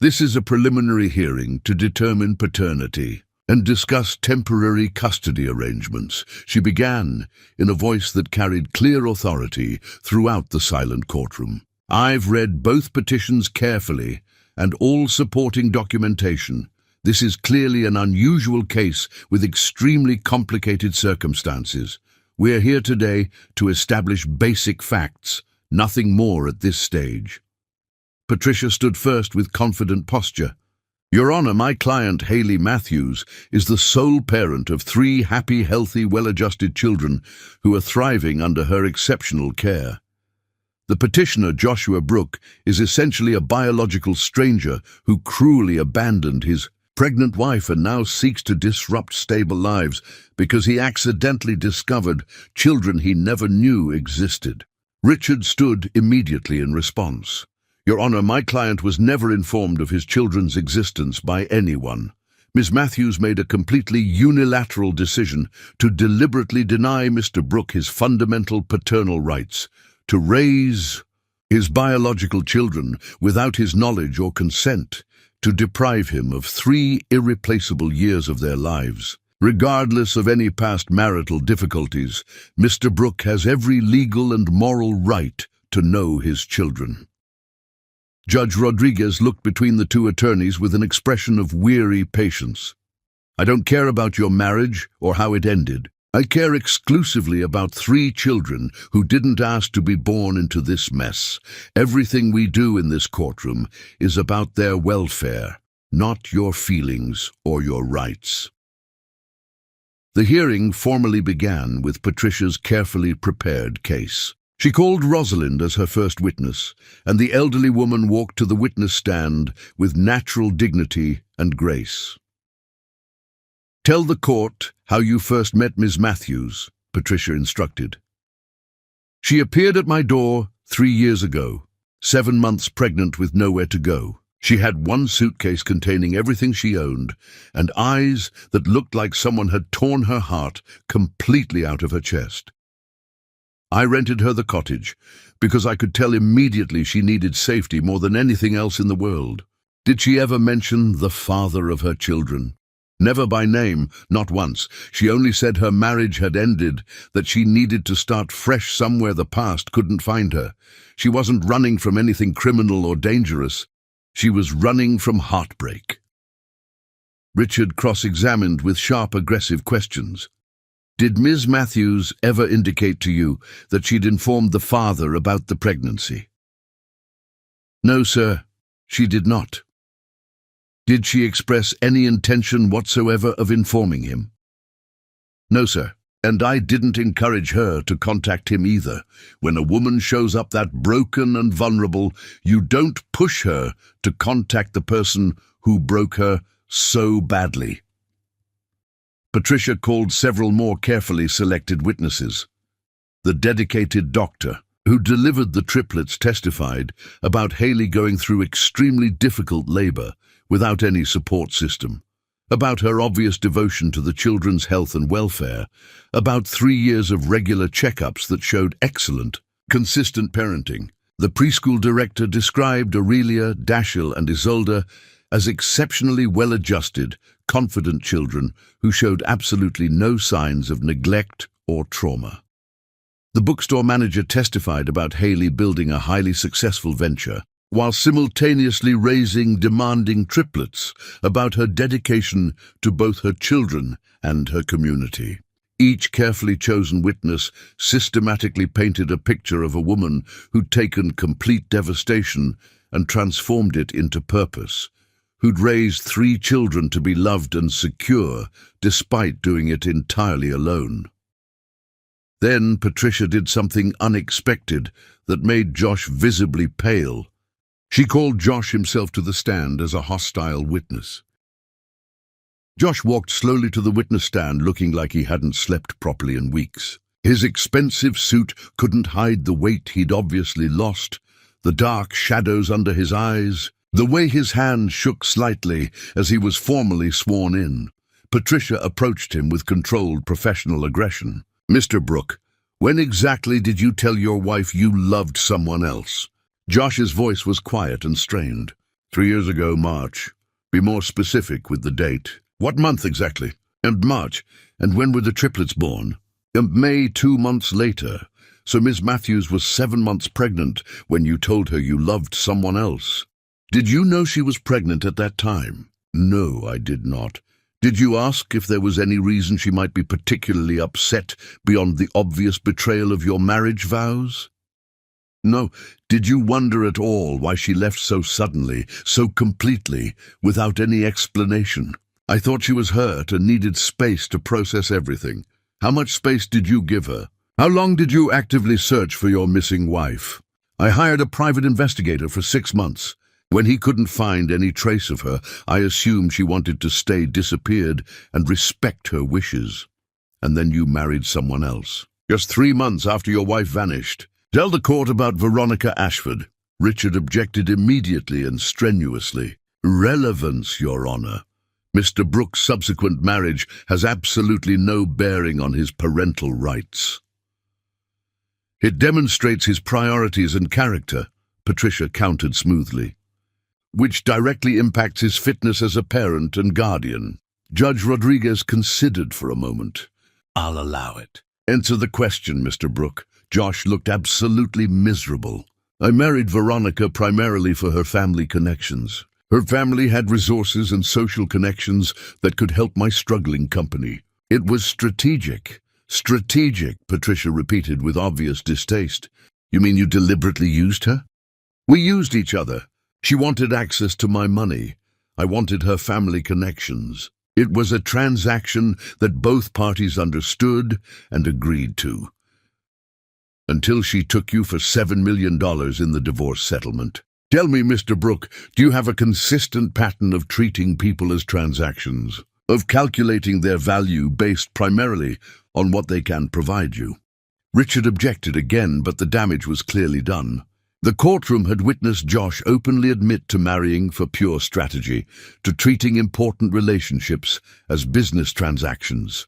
This is a preliminary hearing to determine paternity and discuss temporary custody arrangements, she began in a voice that carried clear authority throughout the silent courtroom. I've read both petitions carefully and all supporting documentation. This is clearly an unusual case with extremely complicated circumstances. We're here today to establish basic facts, nothing more at this stage. Patricia stood first with confident posture. Your Honor, my client Haley Matthews is the sole parent of 3 happy, healthy, well-adjusted children who are thriving under her exceptional care. The petitioner, Joshua Brooke, is essentially a biological stranger who cruelly abandoned his pregnant wife and now seeks to disrupt stable lives because he accidentally discovered children he never knew existed. Richard stood immediately in response. Your Honor, my client was never informed of his children's existence by anyone. Ms. Matthews made a completely unilateral decision to deliberately deny Mr. Brooke his fundamental paternal rights, to raise his biological children without his knowledge or consent, to deprive him of 3 irreplaceable years of their lives. Regardless of any past marital difficulties, Mr. Brooke has every legal and moral right to know his children. Judge Rodriguez looked between the 2 attorneys with an expression of weary patience. I don't care about your marriage or how it ended. I care exclusively about 3 children who didn't ask to be born into this mess. Everything we do in this courtroom is about their welfare, not your feelings or your rights. The hearing formally began with Patricia's carefully prepared case. She called Rosalind as her first witness, and the elderly woman walked to the witness stand with natural dignity and grace. Tell the court how you first met Ms. Matthews, Patricia instructed. She appeared at my door 3 years ago, 7 months pregnant with nowhere to go. She had 1 suitcase containing everything she owned, and eyes that looked like someone had torn her heart completely out of her chest. I rented her the cottage because I could tell immediately she needed safety more than anything else in the world. Did she ever mention the father of her children? Never by name, not once. She only said her marriage had ended, that she needed to start fresh somewhere the past couldn't find her. She wasn't running from anything criminal or dangerous. She was running from heartbreak. Richard cross-examined with sharp, aggressive questions. Did Ms. Matthews ever indicate to you that she'd informed the father about the pregnancy? No, sir, she did not. Did she express any intention whatsoever of informing him? No, sir. And I didn't encourage her to contact him either. When a woman shows up that broken and vulnerable, you don't push her to contact the person who broke her so badly. Patricia called several more carefully selected witnesses. The dedicated doctor who delivered the triplets testified about Haley going through extremely difficult labor without any support system, about her obvious devotion to the children's health and welfare, about 3 years of regular checkups that showed excellent, consistent parenting. The preschool director described Aurelia, Dashiell, and Isolde as exceptionally well-adjusted, confident children who showed absolutely no signs of neglect or trauma. The bookstore manager testified about Haley building a highly successful venture, while simultaneously raising demanding triplets, about her dedication to both her children and her community. Each carefully chosen witness systematically painted a picture of a woman who'd taken complete devastation and transformed it into purpose, who'd raised 3 children to be loved and secure despite doing it entirely alone. Then Patricia did something unexpected that made Josh visibly pale. She called Josh himself to the stand as a hostile witness. Josh walked slowly to the witness stand looking like he hadn't slept properly in weeks. His expensive suit couldn't hide the weight he'd obviously lost, the dark shadows under his eyes, the way his hand shook slightly as he was formally sworn in. Patricia approached him with controlled professional aggression. "Mr. Brooke, when exactly did you tell your wife you loved someone else?" Josh's voice was quiet and strained. 3 years ago, March. Be more specific with the date. What month exactly? And March. And when were the triplets born? May, 2 months later. So Miss Matthews was 7 months pregnant when you told her you loved someone else. Did you know she was pregnant at that time? No, I did not. Did you ask if there was any reason she might be particularly upset beyond the obvious betrayal of your marriage vows? No. Did you wonder at all why she left so suddenly, so completely, without any explanation? I thought she was hurt and needed space to process everything. How much space did you give her? How long did you actively search for your missing wife? I hired a private investigator for 6 months. When he couldn't find any trace of her, I assumed she wanted to stay disappeared and respect her wishes. And then you married someone else. Just 3 months after your wife vanished. Tell the court about Veronica Ashford. Richard objected immediately and strenuously. Relevance, Your Honor. Mr. Brooks' subsequent marriage has absolutely no bearing on his parental rights. It demonstrates his priorities and character, Patricia countered smoothly, which directly impacts his fitness as a parent and guardian. Judge Rodriguez considered for a moment. I'll allow it. Answer the question, Mr. Brooke. Josh looked absolutely miserable. I married Veronica primarily for her family connections. Her family had resources and social connections that could help my struggling company. It was strategic. Strategic, Patricia repeated with obvious distaste. You mean you deliberately used her? We used each other. She wanted access to my money. I wanted her family connections. It was a transaction that both parties understood and agreed to. Until she took you for $7 million in the divorce settlement. Tell me, Mr. Brooke, do you have a consistent pattern of treating people as transactions, of calculating their value based primarily on what they can provide you? Richard objected again, but the damage was clearly done. The courtroom had witnessed Josh openly admit to marrying for pure strategy, to treating important relationships as business transactions.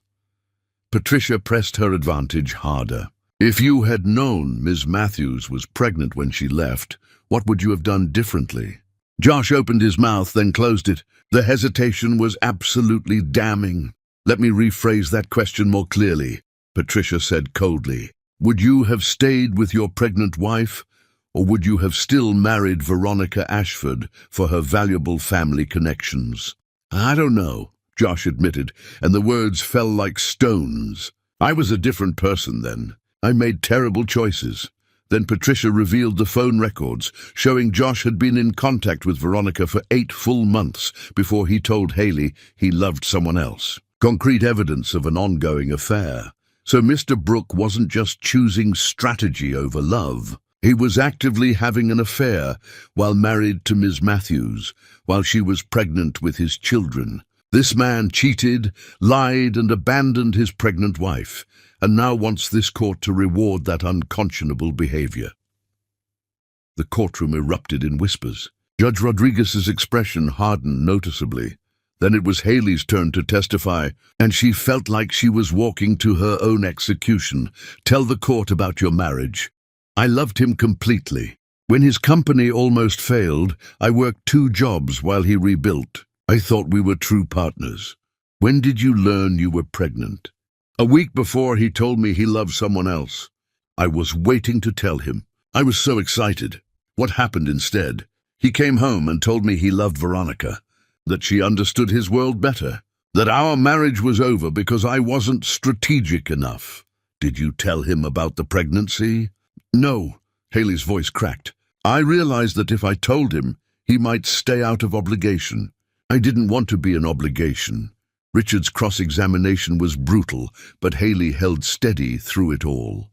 Patricia pressed her advantage harder. If you had known Ms. Matthews was pregnant when she left, what would you have done differently? Josh opened his mouth, then closed it. The hesitation was absolutely damning. Let me rephrase that question more clearly, Patricia said coldly. Would you have stayed with your pregnant wife, or would you have still married Veronica Ashford for her valuable family connections? I don't know, Josh admitted, and the words fell like stones. I was a different person then. I made terrible choices. Then Patricia revealed the phone records, showing Josh had been in contact with Veronica for 8 full months before he told Haley he loved someone else. concrete evidence of an ongoing affair. So Mr. Brooke wasn't just choosing strategy over love. He was actively having an affair while married to Ms. Matthews, while she was pregnant with his children. This man cheated, lied, and abandoned his pregnant wife, and now wants this court to reward that unconscionable behavior. The courtroom erupted in whispers. Judge Rodriguez's expression hardened noticeably. Then it was Haley's turn to testify, and she felt like she was walking to her own execution. Tell the court about your marriage. I loved him completely. When his company almost failed, I worked 2 jobs while he rebuilt. I thought we were true partners. When did you learn you were pregnant? A week before he told me he loved someone else. I was waiting to tell him. I was so excited. What happened instead? He came home and told me he loved Veronica, that she understood his world better, that our marriage was over because I wasn't strategic enough. Did you tell him about the pregnancy? No, Haley's voice cracked. I realized that if I told him, he might stay out of obligation. I didn't want to be an obligation. Richard's cross-examination was brutal, but Haley held steady through it all.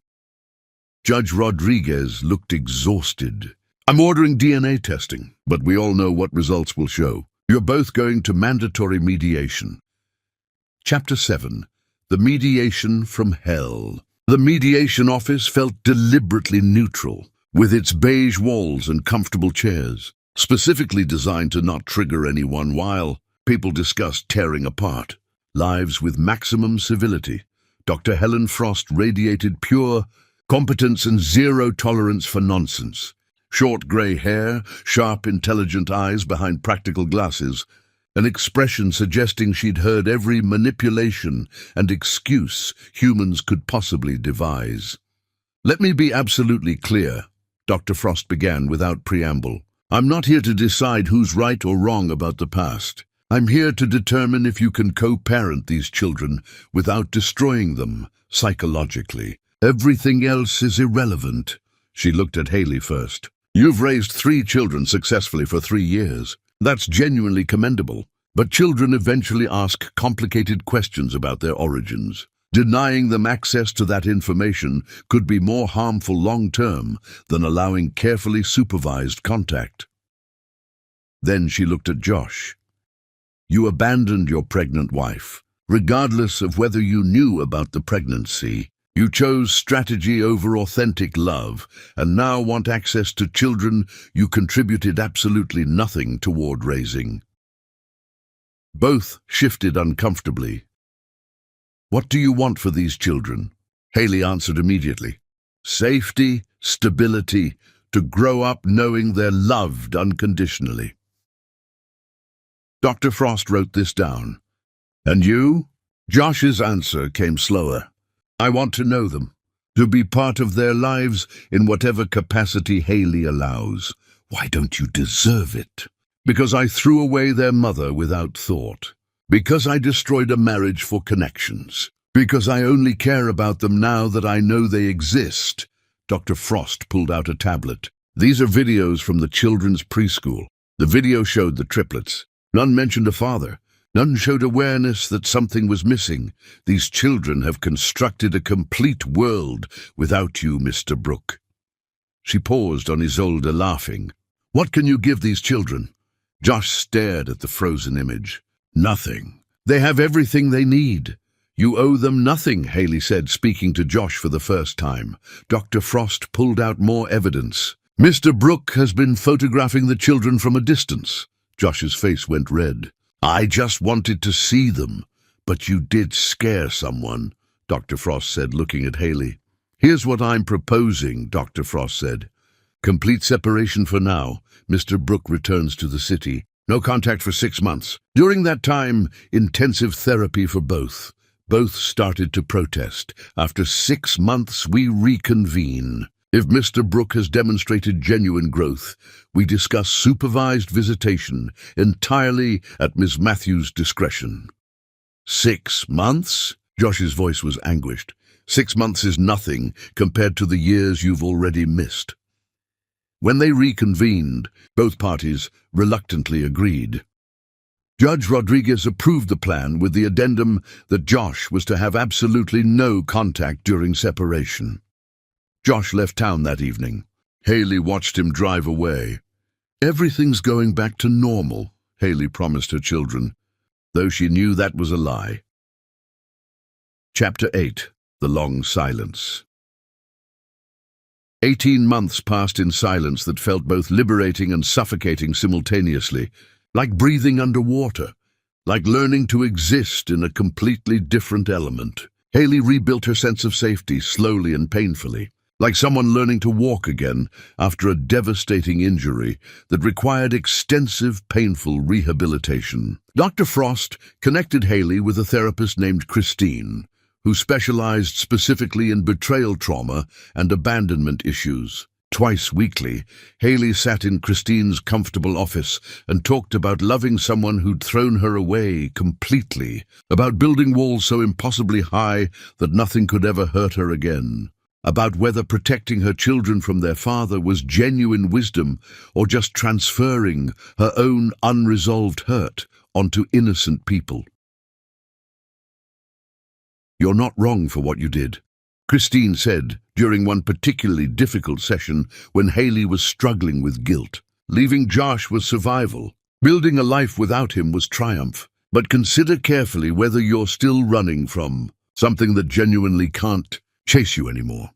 Judge Rodriguez looked exhausted. I'm ordering DNA testing, but we all know what results will show. You're both going to mandatory mediation. Chapter 7. The Mediation from Hell. The mediation office felt deliberately neutral, with its beige walls and comfortable chairs, specifically designed to not trigger anyone while people discussed tearing apart lives with maximum civility. Dr. Helen Frost radiated pure competence and zero tolerance for nonsense. Short grey hair, sharp, intelligent eyes behind practical glasses, an expression suggesting she'd heard every manipulation and excuse humans could possibly devise. Let me be absolutely clear, Dr. Frost began without preamble. I'm not here to decide who's right or wrong about the past. I'm here to determine if you can co-parent these children without destroying them psychologically. Everything else is irrelevant. She looked at Haley first. You've raised 3 children successfully for 3 years. That's genuinely commendable. But children eventually ask complicated questions about their origins. Denying them access to that information could be more harmful long-term than allowing carefully supervised contact. Then she looked at Josh. You abandoned your pregnant wife. Regardless of whether you knew about the pregnancy, you chose strategy over authentic love, and now want access to children you contributed absolutely nothing toward raising. Both shifted uncomfortably. What do you want for these children? Haley answered immediately. Safety, stability, to grow up knowing they're loved unconditionally. Dr. Frost wrote this down. And you? Josh's answer came slower. I want to know them, to be part of their lives in whatever capacity Haley allows. Why don't you deserve it? Because I threw away their mother without thought. Because I destroyed a marriage for connections. Because I only care about them now that I know they exist. Dr. Frost pulled out a tablet. These are videos from the children's preschool. The video showed the triplets. None mentioned a father. None showed awareness that something was missing. These children have constructed a complete world without you, Mr. Brooke. She paused on Isolde, laughing. What can you give these children? Josh stared at the frozen image. Nothing. They have everything they need. You owe them nothing, Haley said, speaking to Josh for the first time. Dr. Frost pulled out more evidence. Mr. Brooke has been photographing the children from a distance. Josh's face went red. I just wanted to see them. But you did scare someone, Dr. Frost said, looking at Haley. Here's what I'm proposing, Dr. Frost said. Complete separation for now. Mr. Brooke returns to the city. No contact for 6 months. During that time, intensive therapy for both. Both started to protest. After 6 months, we reconvene. If Mr. Brooke has demonstrated genuine growth, we discuss supervised visitation entirely at Ms. Matthews' discretion. 6 months? Josh's voice was anguished. 6 months is nothing compared to the years you've already missed. When they reconvened, both parties reluctantly agreed. Judge Rodriguez approved the plan with the addendum that Josh was to have absolutely no contact during separation. Josh left town that evening. Haley watched him drive away. "Everything's going back to normal," Haley promised her children, though she knew that was a lie. Chapter 8. The Long Silence. 18 months passed in silence that felt both liberating and suffocating simultaneously, like breathing underwater, like learning to exist in a completely different element. Haley rebuilt her sense of safety slowly and painfully, like someone learning to walk again after a devastating injury that required extensive, painful rehabilitation. Dr. Frost connected Haley with a therapist named Christine, who specialized specifically in betrayal trauma and abandonment issues. Twice weekly, Haley sat in Christine's comfortable office and talked about loving someone who'd thrown her away completely, about building walls so impossibly high that nothing could ever hurt her again, about whether protecting her children from their father was genuine wisdom or just transferring her own unresolved hurt onto innocent people. "You're not wrong for what you did," Christine said during one particularly difficult session when Haley was struggling with guilt. "Leaving Josh was survival. Building a life without him was triumph. But consider carefully whether you're still running from something that genuinely can't chase you anymore."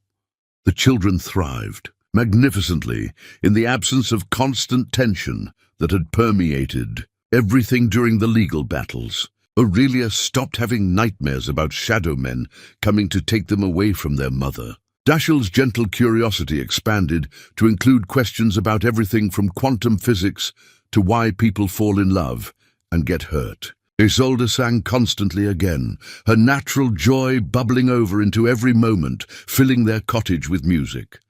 The children thrived magnificently in the absence of constant tension that had permeated everything during the legal battles. Aurelia stopped having nightmares about shadow men coming to take them away from their mother. Dashiell's gentle curiosity expanded to include questions about everything from quantum physics to why people fall in love and get hurt. Isolde sang constantly again, her natural joy bubbling over into every moment, filling their cottage with music.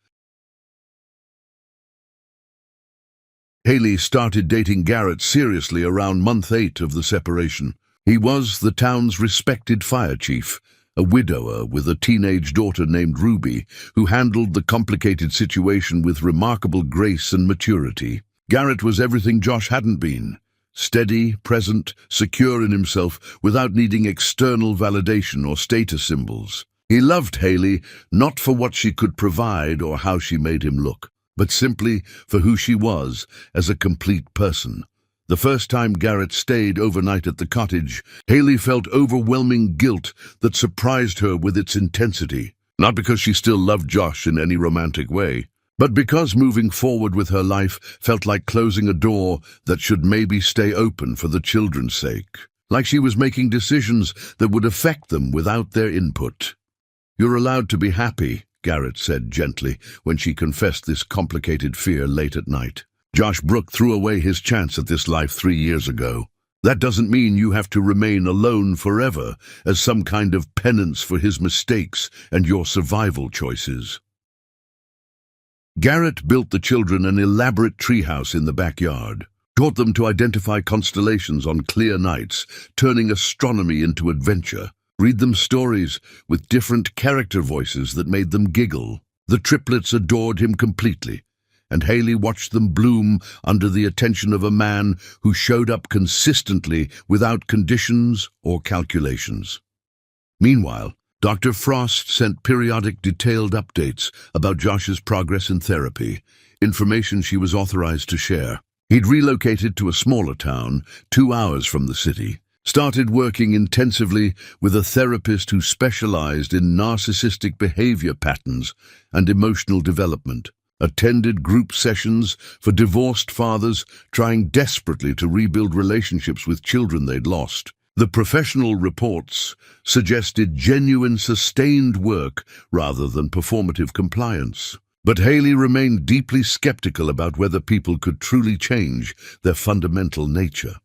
Haley started dating Garrett seriously around month 8 of the separation. He was the town's respected fire chief, a widower with a teenage daughter named Ruby, who handled the complicated situation with remarkable grace and maturity. Garrett was everything Josh hadn't been: steady, present, secure in himself without needing external validation or status symbols. He loved Haley not for what she could provide or how she made him look, but simply for who she was as a complete person. The first time Garrett stayed overnight at the cottage, Haley felt overwhelming guilt that surprised her with its intensity. Not because she still loved Josh in any romantic way, but because moving forward with her life felt like closing a door that should maybe stay open for the children's sake. Like she was making decisions that would affect them without their input. "You're allowed to be happy," Garrett said gently when she confessed this complicated fear late at night. "Josh Brooke threw away his chance at this life 3 years ago. That doesn't mean you have to remain alone forever as some kind of penance for his mistakes and your survival choices." Garrett built the children an elaborate treehouse in the backyard, taught them to identify constellations on clear nights, turning astronomy into adventure, read them stories with different character voices that made them giggle. The triplets adored him completely, and Haley watched them bloom under the attention of a man who showed up consistently without conditions or calculations. Meanwhile, Dr. Frost sent periodic detailed updates about Josh's progress in therapy, information she was authorized to share. He'd relocated to a smaller town, 2 hours from the city, started working intensively with a therapist who specialized in narcissistic behavior patterns and emotional development, attended group sessions for divorced fathers trying desperately to rebuild relationships with children they'd lost. The professional reports suggested genuine, sustained work rather than performative compliance. But Haley remained deeply skeptical about whether people could truly change their fundamental nature.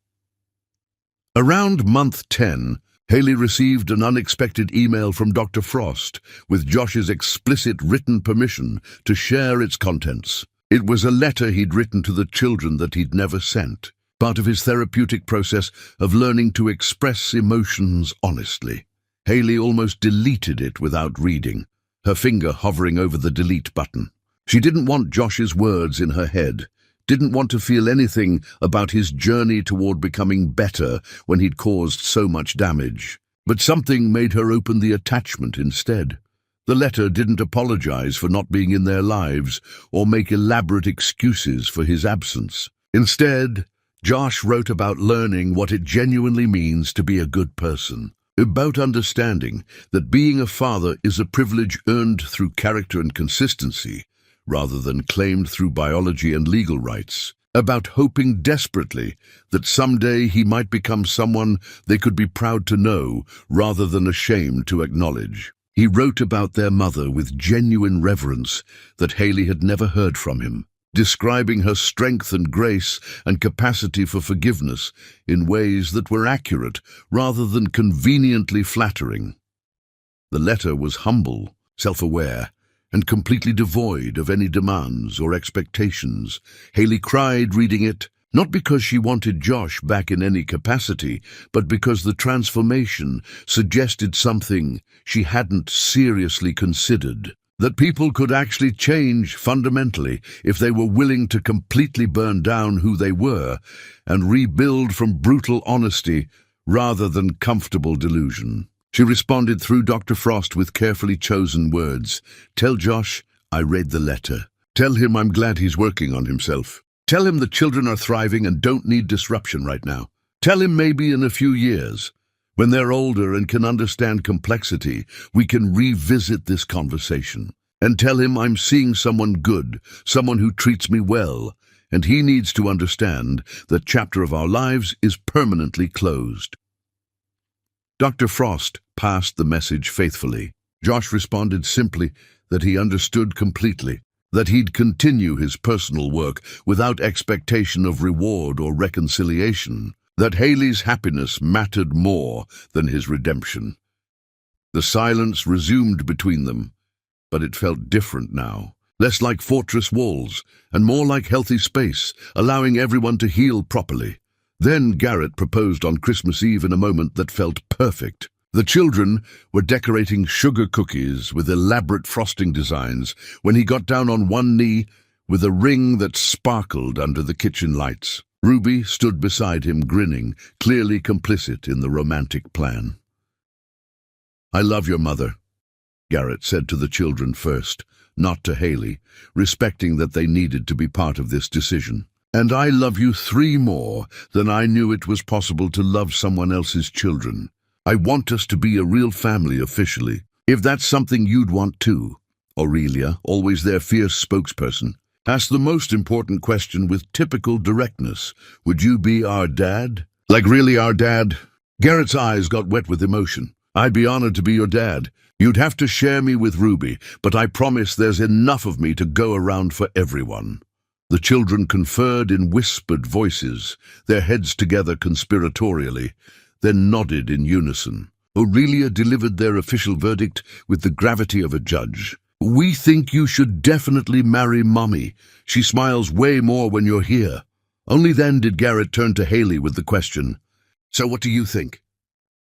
Around month 10, Haley received an unexpected email from Dr. Frost with Josh's explicit written permission to share its contents. It was a letter he'd written to the children that he'd never sent, part of his therapeutic process of learning to express emotions honestly. Haley almost deleted it without reading, her finger hovering over the delete button. She didn't want Josh's words in her head, didn't want to feel anything about his journey toward becoming better when he'd caused so much damage. But something made her open the attachment instead. The letter didn't apologize for not being in their lives or make elaborate excuses for his absence. Instead, Josh wrote about learning what it genuinely means to be a good person, about understanding that being a father is a privilege earned through character and consistency, rather than claimed through biology and legal rights, about hoping desperately that someday he might become someone they could be proud to know rather than ashamed to acknowledge. He wrote about their mother with genuine reverence that Haley had never heard from him, describing her strength and grace and capacity for forgiveness in ways that were accurate rather than conveniently flattering. The letter was humble, self-aware, and completely devoid of any demands or expectations. Haley cried reading it, not because she wanted Josh back in any capacity, but because the transformation suggested something she hadn't seriously considered. That people could actually change fundamentally if they were willing to completely burn down who they were and rebuild from brutal honesty rather than comfortable delusion. She responded through Dr. Frost with carefully chosen words. Tell Josh I read the letter. Tell him I'm glad he's working on himself. Tell him the children are thriving and don't need disruption right now. Tell him maybe in a few years, when they're older and can understand complexity, we can revisit this conversation. And tell him I'm seeing someone good, someone who treats me well, and he needs to understand that chapter of our lives is permanently closed. Dr. Frost passed the message faithfully. Josh responded simply that he understood completely, that he'd continue his personal work without expectation of reward or reconciliation, that Haley's happiness mattered more than his redemption. The silence resumed between them, but it felt different now, less like fortress walls and more like healthy space, allowing everyone to heal properly. Then Garrett proposed on Christmas Eve in a moment that felt perfect. The children were decorating sugar cookies with elaborate frosting designs when he got down on one knee with a ring that sparkled under the kitchen lights. Ruby stood beside him grinning, clearly complicit in the romantic plan. I love your mother, Garrett said to the children first, not to Haley, respecting that they needed to be part of this decision. And I love you 3 more than I knew it was possible to love someone else's children. I want us to be a real family officially, if that's something you'd want too. Aurelia, always their fierce spokesperson, asked the most important question with typical directness. Would you be our dad? Like really our dad? Garrett's eyes got wet with emotion. I'd be honored to be your dad. You'd have to share me with Ruby, but I promise there's enough of me to go around for everyone. The children conferred in whispered voices, their heads together conspiratorially, then nodded in unison. Aurelia delivered their official verdict with the gravity of a judge. We think you should definitely marry Mommy. She smiles way more when you're here. Only then did Garrett turn to Haley with the question, so what do you think?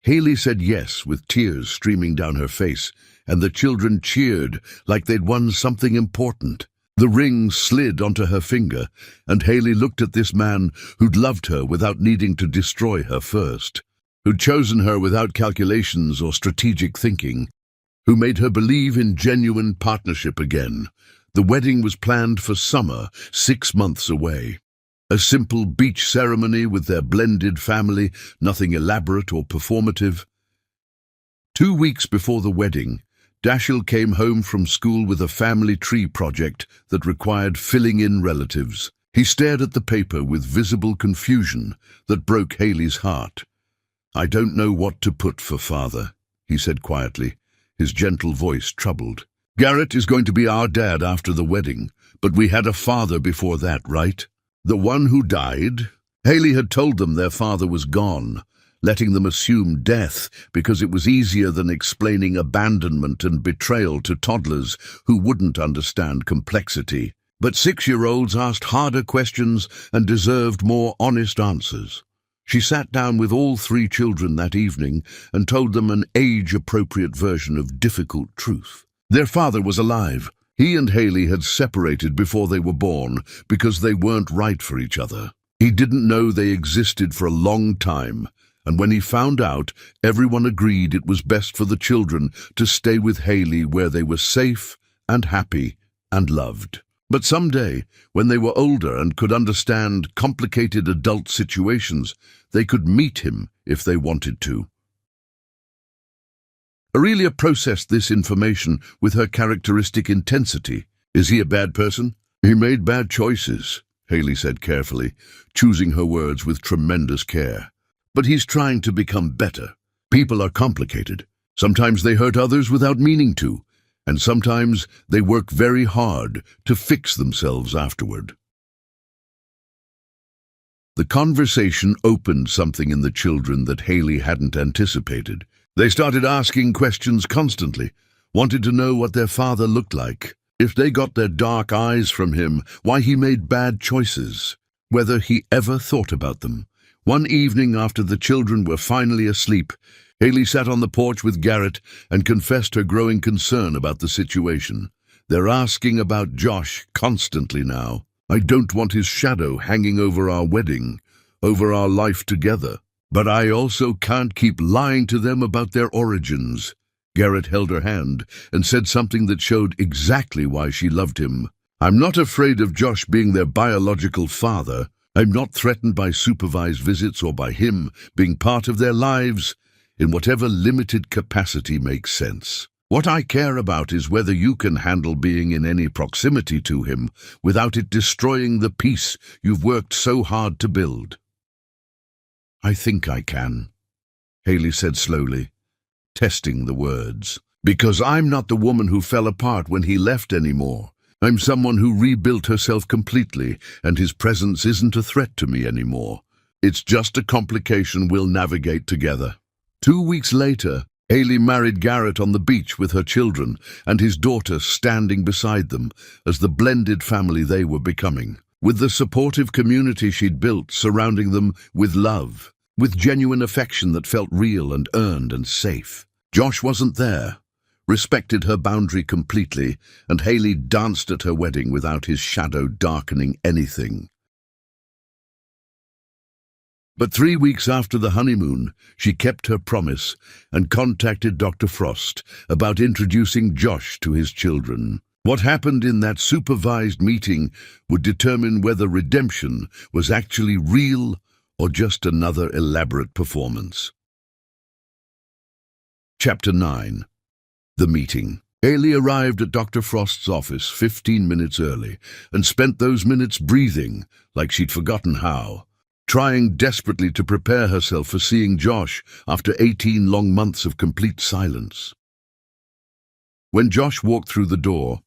Haley said yes with tears streaming down her face, and the children cheered like they'd won something important. The ring slid onto her finger, and Haley looked at this man who'd loved her without needing to destroy her first, who'd chosen her without calculations or strategic thinking, who made her believe in genuine partnership again. The wedding was planned for summer, 6 months away. A simple beach ceremony with their blended family, nothing elaborate or performative. 2 weeks before the wedding, Dashiell came home from school with a family tree project that required filling in relatives. He stared at the paper with visible confusion that broke Haley's heart. I don't know what to put for father, he said quietly, his gentle voice troubled. Garrett is going to be our dad after the wedding, but we had a father before that, right? The one who died? Haley had told them their father was gone, letting them assume death because it was easier than explaining abandonment and betrayal to toddlers who wouldn't understand complexity. But 6-year-olds asked harder questions and deserved more honest answers. She sat down with all 3 children that evening and told them an age-appropriate version of difficult truth. Their father was alive. He and Haley had separated before they were born because they weren't right for each other. He didn't know they existed for a long time, and when he found out, everyone agreed it was best for the children to stay with Haley where they were safe and happy and loved. But someday, when they were older and could understand complicated adult situations, they could meet him if they wanted to. Aurelia processed this information with her characteristic intensity. Is he a bad person? He made bad choices, Haley said carefully, choosing her words with tremendous care. But he's trying to become better. People are complicated. Sometimes they hurt others without meaning to, and sometimes they work very hard to fix themselves afterward. The conversation opened something in the children that Haley hadn't anticipated. They started asking questions constantly, wanted to know what their father looked like, if they got their dark eyes from him, why he made bad choices, whether he ever thought about them. One evening after the children were finally asleep, Haley sat on the porch with Garrett and confessed her growing concern about the situation. They're asking about Josh constantly now. I don't want his shadow hanging over our wedding, over our life together. But I also can't keep lying to them about their origins. Garrett held her hand and said something that showed exactly why she loved him. I'm not afraid of Josh being their biological father. I'm not threatened by supervised visits or by him being part of their lives in whatever limited capacity makes sense. What I care about is whether you can handle being in any proximity to him without it destroying the peace you've worked so hard to build. I think I can, Haley said slowly, testing the words. Because I'm not the woman who fell apart when he left anymore. I'm someone who rebuilt herself completely, and his presence isn't a threat to me anymore. It's just a complication we'll navigate together. 2 weeks later, Haley married Garrett on the beach with her children and his daughter standing beside them as the blended family they were becoming. With the supportive community she'd built surrounding them with love, with genuine affection that felt real and earned and safe. Josh wasn't there, respected her boundary completely, and Haley danced at her wedding without his shadow darkening anything. But 3 weeks after the honeymoon, she kept her promise and contacted Dr. Frost about introducing Josh to his children. What happened in that supervised meeting would determine whether redemption was actually real or just another elaborate performance. Chapter 9. The Meeting. Haley arrived at Dr. Frost's office 15 minutes early and spent those minutes breathing like she'd forgotten how, trying desperately to prepare herself for seeing Josh after 18 long months of complete silence. When Josh walked through the door,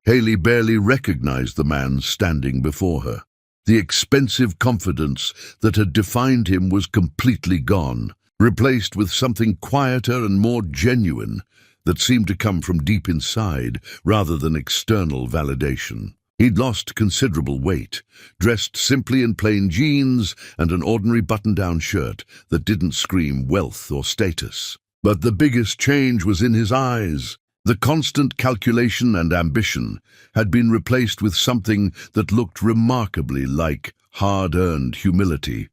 Haley barely recognized the man standing before her. The expensive confidence that had defined him was completely gone, replaced with something quieter and more genuine that seemed to come from deep inside rather than external validation. He'd lost considerable weight, dressed simply in plain jeans and an ordinary button-down shirt that didn't scream wealth or status. But the biggest change was in his eyes. The constant calculation and ambition had been replaced with something that looked remarkably like hard-earned humility.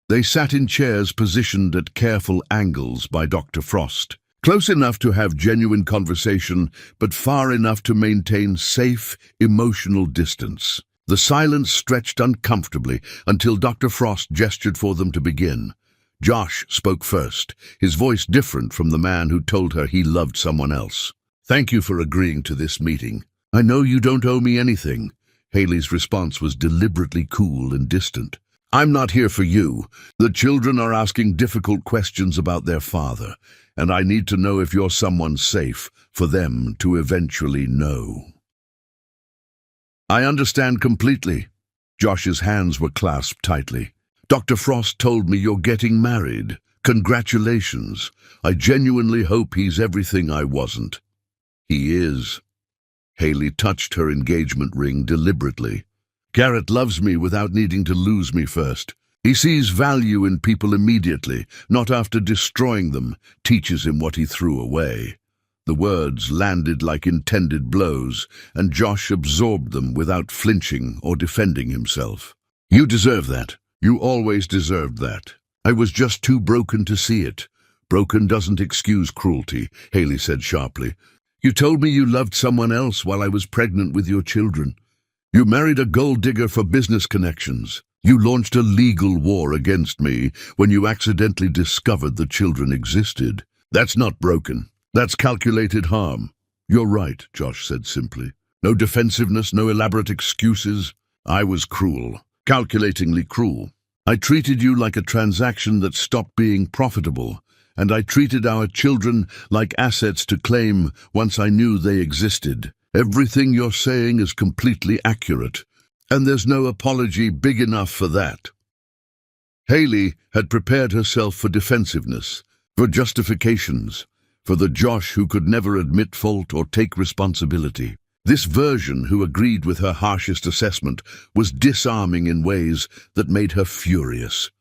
They sat in chairs positioned at careful angles by Dr. Frost, close enough to have genuine conversation, but far enough to maintain safe, emotional distance. The silence stretched uncomfortably until Dr. Frost gestured for them to begin. Josh spoke first, his voice different from the man who told her he loved someone else. Thank you for agreeing to this meeting. I know you don't owe me anything. Haley's response was deliberately cool and distant. I'm not here for you. The children are asking difficult questions about their father, and I need to know if you're someone safe for them to eventually know. I understand completely. Josh's hands were clasped tightly. Dr. Frost told me you're getting married. Congratulations. I genuinely hope he's everything I wasn't. He is. Haley touched her engagement ring deliberately. Garrett loves me without needing to lose me first. He sees value in people immediately, not after destroying them, teaches him what he threw away. The words landed like intended blows, and Josh absorbed them without flinching or defending himself. "You deserve that. You always deserved that. I was just too broken to see it." "Broken doesn't excuse cruelty," Haley said sharply. "You told me you loved someone else while I was pregnant with your children. You married a gold digger for business connections. You launched a legal war against me when you accidentally discovered the children existed. That's not broken. That's calculated harm." "You're right," Josh said simply. "No defensiveness, no elaborate excuses. I was cruel, calculatingly cruel. I treated you like a transaction that stopped being profitable, and I treated our children like assets to claim once I knew they existed. Everything you're saying is completely accurate, and there's no apology big enough for that." Haley had prepared herself for defensiveness, for justifications, for the Josh who could never admit fault or take responsibility. This version, who agreed with her harshest assessment, was disarming in ways that made her furious.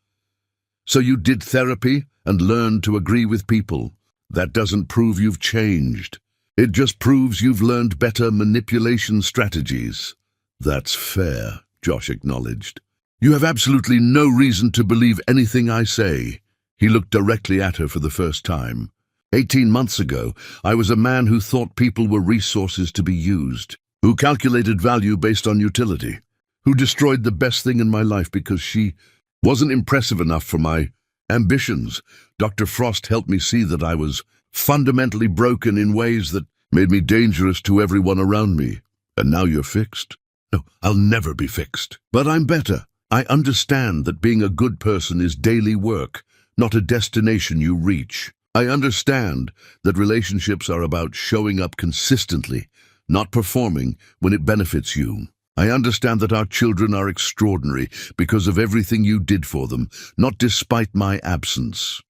"So you did therapy and learned to agree with people. That doesn't prove you've changed. It just proves you've learned better manipulation strategies." "That's fair," Josh acknowledged. "You have absolutely no reason to believe anything I say." He looked directly at her for the first time. 18 months ago, I was a man who thought people were resources to be used, who calculated value based on utility, who destroyed the best thing in my life because she wasn't impressive enough for my ambitions. Dr. Frost helped me see that I was fundamentally broken in ways that made me dangerous to everyone around me. And now you're fixed. No, I'll never be fixed. But I'm better. I understand that being a good person is daily work, not a destination you reach. I understand that relationships are about showing up consistently, not performing when it benefits you. I understand that our children are extraordinary because of everything you did for them, not despite my absence."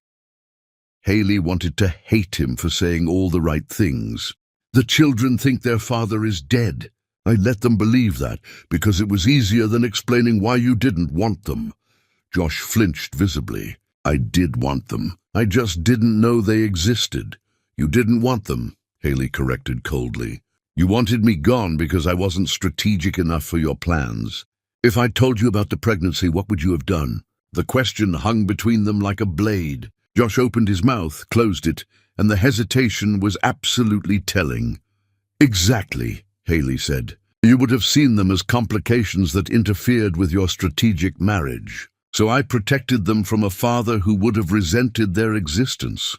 Haley wanted to hate him for saying all the right things. "The children think their father is dead. I let them believe that because it was easier than explaining why you didn't want them." Josh flinched visibly. "I did want them. I just didn't know they existed." "You didn't want them," Haley corrected coldly. "You wanted me gone because I wasn't strategic enough for your plans. If I'd told you about the pregnancy, what would you have done?" The question hung between them like a blade. Josh opened his mouth, closed it, and the hesitation was absolutely telling. "Exactly," Haley said. "You would have seen them as complications that interfered with your strategic marriage. So I protected them from a father who would have resented their existence."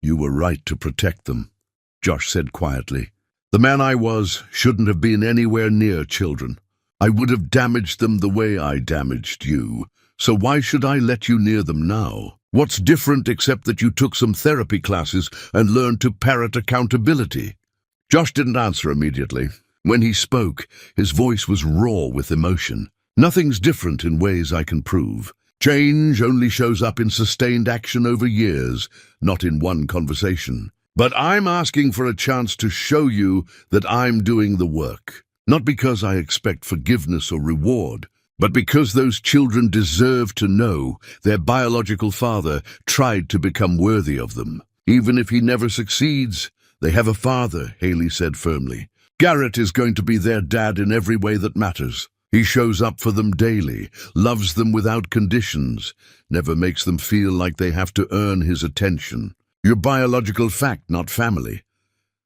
"You were right to protect them," Josh said quietly. "The man I was shouldn't have been anywhere near children. I would have damaged them the way I damaged you. So why should I let you near them now? What's different except that you took some therapy classes and learned to parrot accountability?" Josh didn't answer immediately. When he spoke, his voice was raw with emotion. "Nothing's different in ways I can prove. Change only shows up in sustained action over years, not in one conversation. But I'm asking for a chance to show you that I'm doing the work. Not because I expect forgiveness or reward, but because those children deserve to know their biological father tried to become worthy of them. Even if he never succeeds, they have a father," Haley said firmly. "Garrett is going to be their dad in every way that matters. He shows up for them daily, loves them without conditions, never makes them feel like they have to earn his attention. You're biological fact, not family."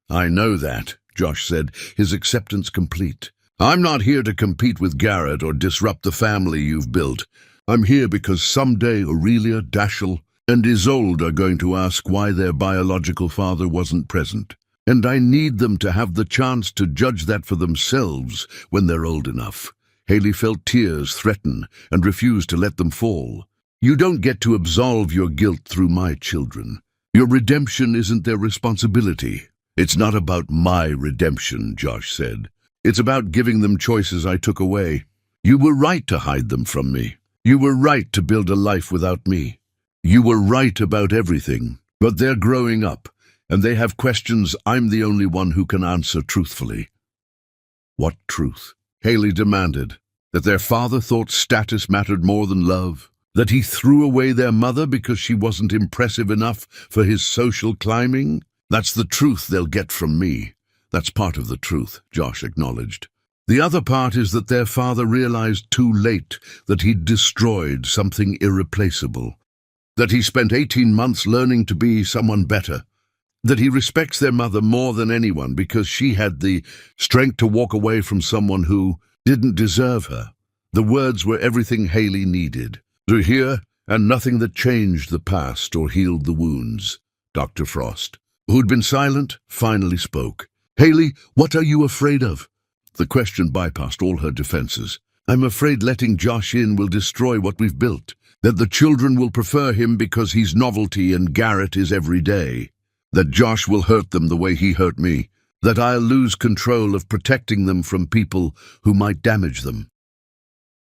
"I know that," Josh said, his acceptance complete. "I'm not here to compete with Garrett or disrupt the family you've built. I'm here because someday Aurelia, Dashiell, and Isolde are going to ask why their biological father wasn't present. And I need them to have the chance to judge that for themselves when they're old enough." Haley felt tears threaten and refused to let them fall. "You don't get to absolve your guilt through my children. Your redemption isn't their responsibility." "It's not about my redemption," Josh said. "It's about giving them choices I took away. You were right to hide them from me. You were right to build a life without me. You were right about everything. But they're growing up, and they have questions I'm the only one who can answer truthfully." "What truth?" Haley demanded. "That their father thought status mattered more than love? That he threw away their mother because she wasn't impressive enough for his social climbing? That's the truth they'll get from me. That's part of the truth, Josh acknowledged. The other part is that their father realized too late that he'd destroyed something irreplaceable. That he spent 18 months learning to be someone better. That he respects their mother more than anyone because she had the strength to walk away from someone who didn't deserve her. The words were everything Haley needed to hear, and nothing that changed the past or healed the wounds. Dr. Frost, who'd been silent, finally spoke. Haley, what are you afraid of? The question bypassed all her defenses. I'm afraid letting Josh in will destroy what we've built. That the children will prefer him because he's novelty and Garrett is every day. That Josh will hurt them the way he hurt me. That I'll lose control of protecting them from people who might damage them.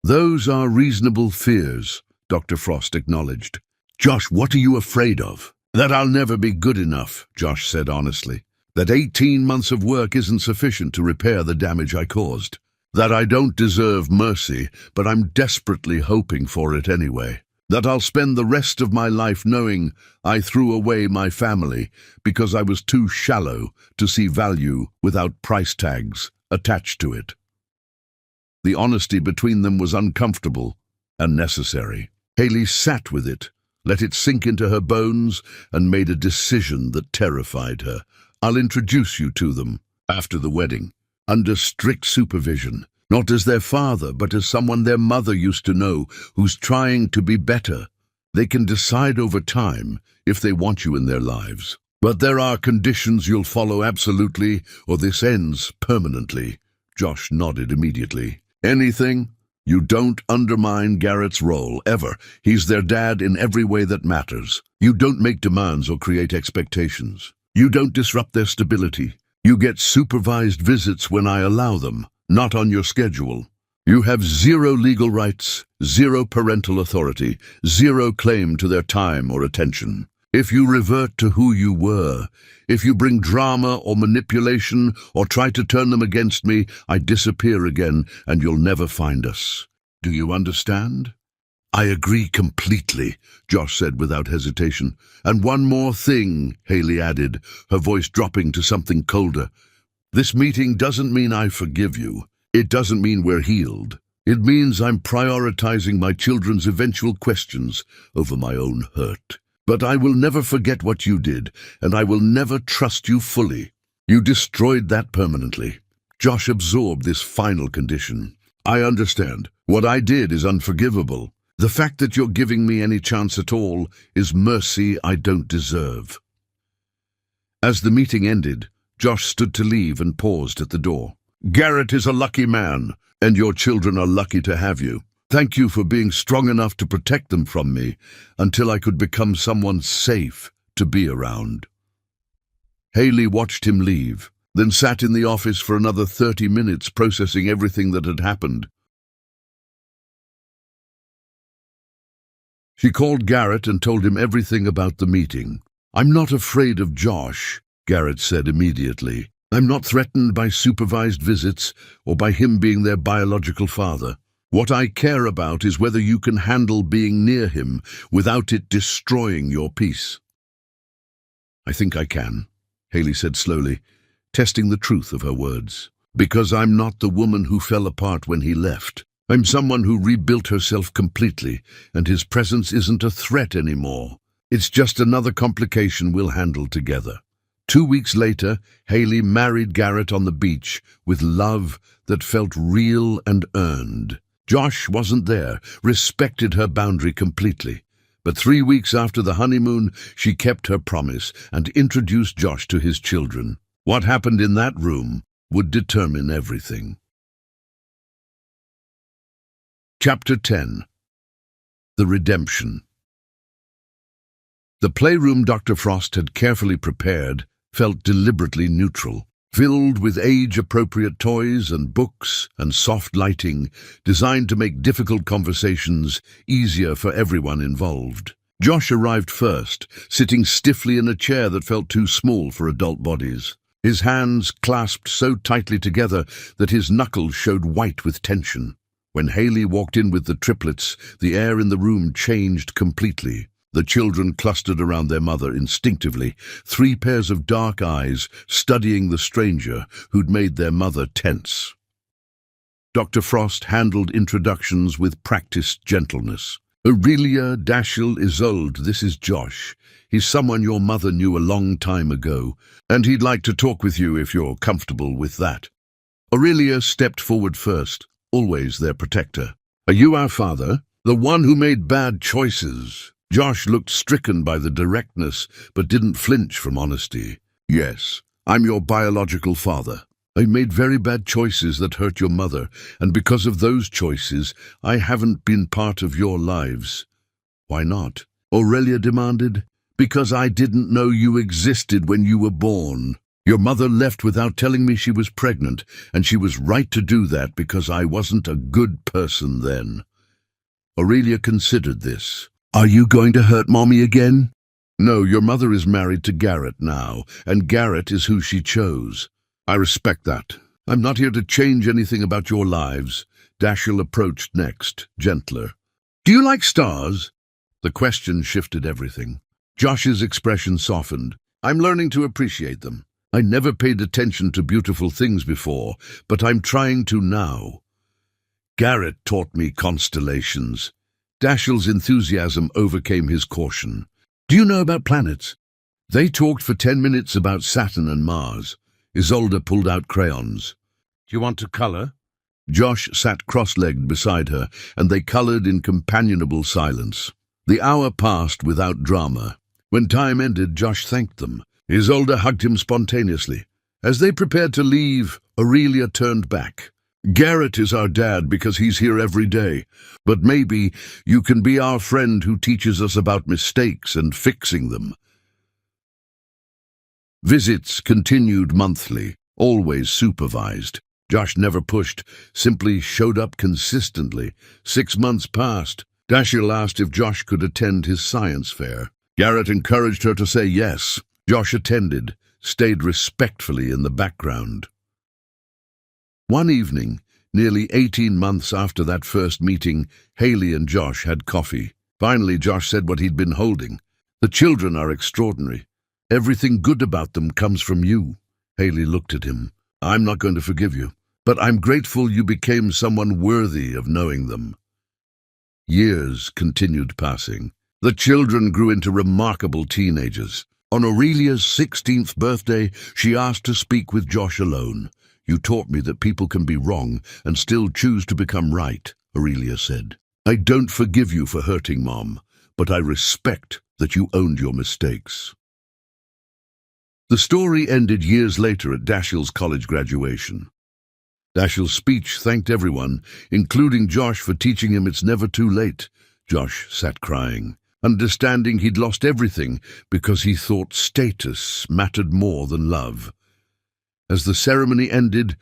Those are reasonable fears, Dr. Frost acknowledged. Josh, what are you afraid of? That I'll never be good enough, Josh said honestly. That 18 months of work isn't sufficient to repair the damage I caused. That I don't deserve mercy, but I'm desperately hoping for it anyway. That I'll spend the rest of my life knowing I threw away my family because I was too shallow to see value without price tags attached to it. The honesty between them was uncomfortable and necessary. Haley sat with it, let it sink into her bones, and made a decision that terrified her. I'll introduce you to them after the wedding, under strict supervision, not as their father, but as someone their mother used to know who's trying to be better. They can decide over time if they want you in their lives. But there are conditions you'll follow absolutely, or this ends permanently. Josh nodded immediately. Anything? You don't undermine Garrett's role, ever. He's their dad in every way that matters. You don't make demands or create expectations. You don't disrupt their stability. You get supervised visits when I allow them, not on your schedule. You have zero legal rights, zero parental authority, zero claim to their time or attention. If you revert to who you were, if you bring drama or manipulation or try to turn them against me, I disappear again and you'll never find us. Do you understand? I agree completely, Josh said without hesitation. And one more thing, Haley added, her voice dropping to something colder. This meeting doesn't mean I forgive you. It doesn't mean we're healed. It means I'm prioritizing my children's eventual questions over my own hurt. But I will never forget what you did, and I will never trust you fully. You destroyed that permanently. Josh absorbed this final condition. I understand. What I did is unforgivable. The fact that you're giving me any chance at all is mercy I don't deserve. As the meeting ended, Josh stood to leave and paused at the door. Garrett is a lucky man, and your children are lucky to have you. Thank you for being strong enough to protect them from me until I could become someone safe to be around. Haley watched him leave, then sat in the office for another 30 minutes processing everything that had happened. She called Garrett and told him everything about the meeting. I'm not afraid of Josh, Garrett said immediately. I'm not threatened by supervised visits or by him being their biological father. What I care about is whether you can handle being near him without it destroying your peace. I think I can, Haley said slowly, testing the truth of her words. Because I'm not the woman who fell apart when he left. I'm someone who rebuilt herself completely, and his presence isn't a threat anymore. It's just another complication we'll handle together. 2 weeks later, Haley married Garrett on the beach with love that felt real and earned. Josh wasn't there, respected her boundary completely. But 3 weeks after the honeymoon, she kept her promise and introduced Josh to his children. What happened in that room would determine everything. Chapter 10. The Redemption. The playroom Dr. Frost had carefully prepared felt deliberately neutral, filled with age-appropriate toys and books and soft lighting designed to make difficult conversations easier for everyone involved. Josh arrived first, sitting stiffly in a chair that felt too small for adult bodies. His hands clasped so tightly together that his knuckles showed white with tension. When Haley walked in with the triplets, the air in the room changed completely. The children clustered around their mother instinctively, 3 pairs of dark eyes studying the stranger who'd made their mother tense. Dr. Frost handled introductions with practiced gentleness. Aurelia, Dashiell, Isolde, this is Josh. He's someone your mother knew a long time ago, and he'd like to talk with you if you're comfortable with that. Aurelia stepped forward first, always their protector. Are you our father? The one who made bad choices? Josh looked stricken by the directness, but didn't flinch from honesty. Yes, I'm your biological father. I made very bad choices that hurt your mother, and because of those choices, I haven't been part of your lives. Why not? Aurelia demanded. Because I didn't know you existed when you were born. Your mother left without telling me she was pregnant, and she was right to do that because I wasn't a good person then. Aurelia considered this. Are you going to hurt Mommy again? No, your mother is married to Garrett now, and Garrett is who she chose. I respect that. I'm not here to change anything about your lives. Dashiell approached next, gentler. Do you like stars? The question shifted everything. Josh's expression softened. I'm learning to appreciate them. I never paid attention to beautiful things before, but I'm trying to now. Garrett taught me constellations. Dashiell's enthusiasm overcame his caution. Do you know about planets? They talked for 10 minutes about Saturn and Mars. Isolde pulled out crayons. Do you want to color? Josh sat cross-legged beside her, and they colored in companionable silence. The hour passed without drama. When time ended, Josh thanked them. Isolde hugged him spontaneously. As they prepared to leave, Aurelia turned back. Garrett is our dad because he's here every day, but maybe you can be our friend who teaches us about mistakes and fixing them. Visits continued monthly, always supervised. Josh never pushed, simply showed up consistently. 6 months passed. Dashiell asked if Josh could attend his science fair. Garrett encouraged her to say yes. Josh attended, stayed respectfully in the background. One evening, nearly 18 months after that first meeting, Haley and Josh had coffee. Finally, Josh said what he'd been holding. The children are extraordinary. Everything good about them comes from you. Haley looked at him. I'm not going to forgive you, but I'm grateful you became someone worthy of knowing them. Years continued passing. The children grew into remarkable teenagers. On Aurelia's 16th birthday, she asked to speak with Josh alone. You taught me that people can be wrong and still choose to become right, Aurelia said. I don't forgive you for hurting Mom, but I respect that you owned your mistakes. The story ended years later at Dashiell's college graduation. Dashiell's speech thanked everyone, including Josh, for teaching him it's never too late. Josh sat crying, understanding he'd lost everything because he thought status mattered more than love. As the ceremony ended,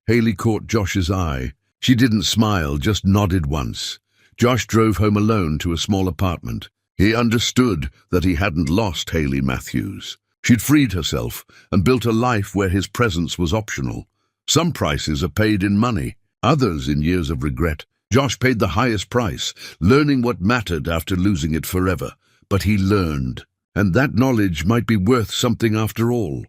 Haley caught Josh's eye. She didn't smile, just nodded once. Josh drove home alone to a small apartment. He understood that he hadn't lost Haley Matthews. She'd freed herself and built a life where his presence was optional. Some prices are paid in money, others in years of regret. Josh paid the highest price, learning what mattered after losing it forever. But he learned, and that knowledge might be worth something after all.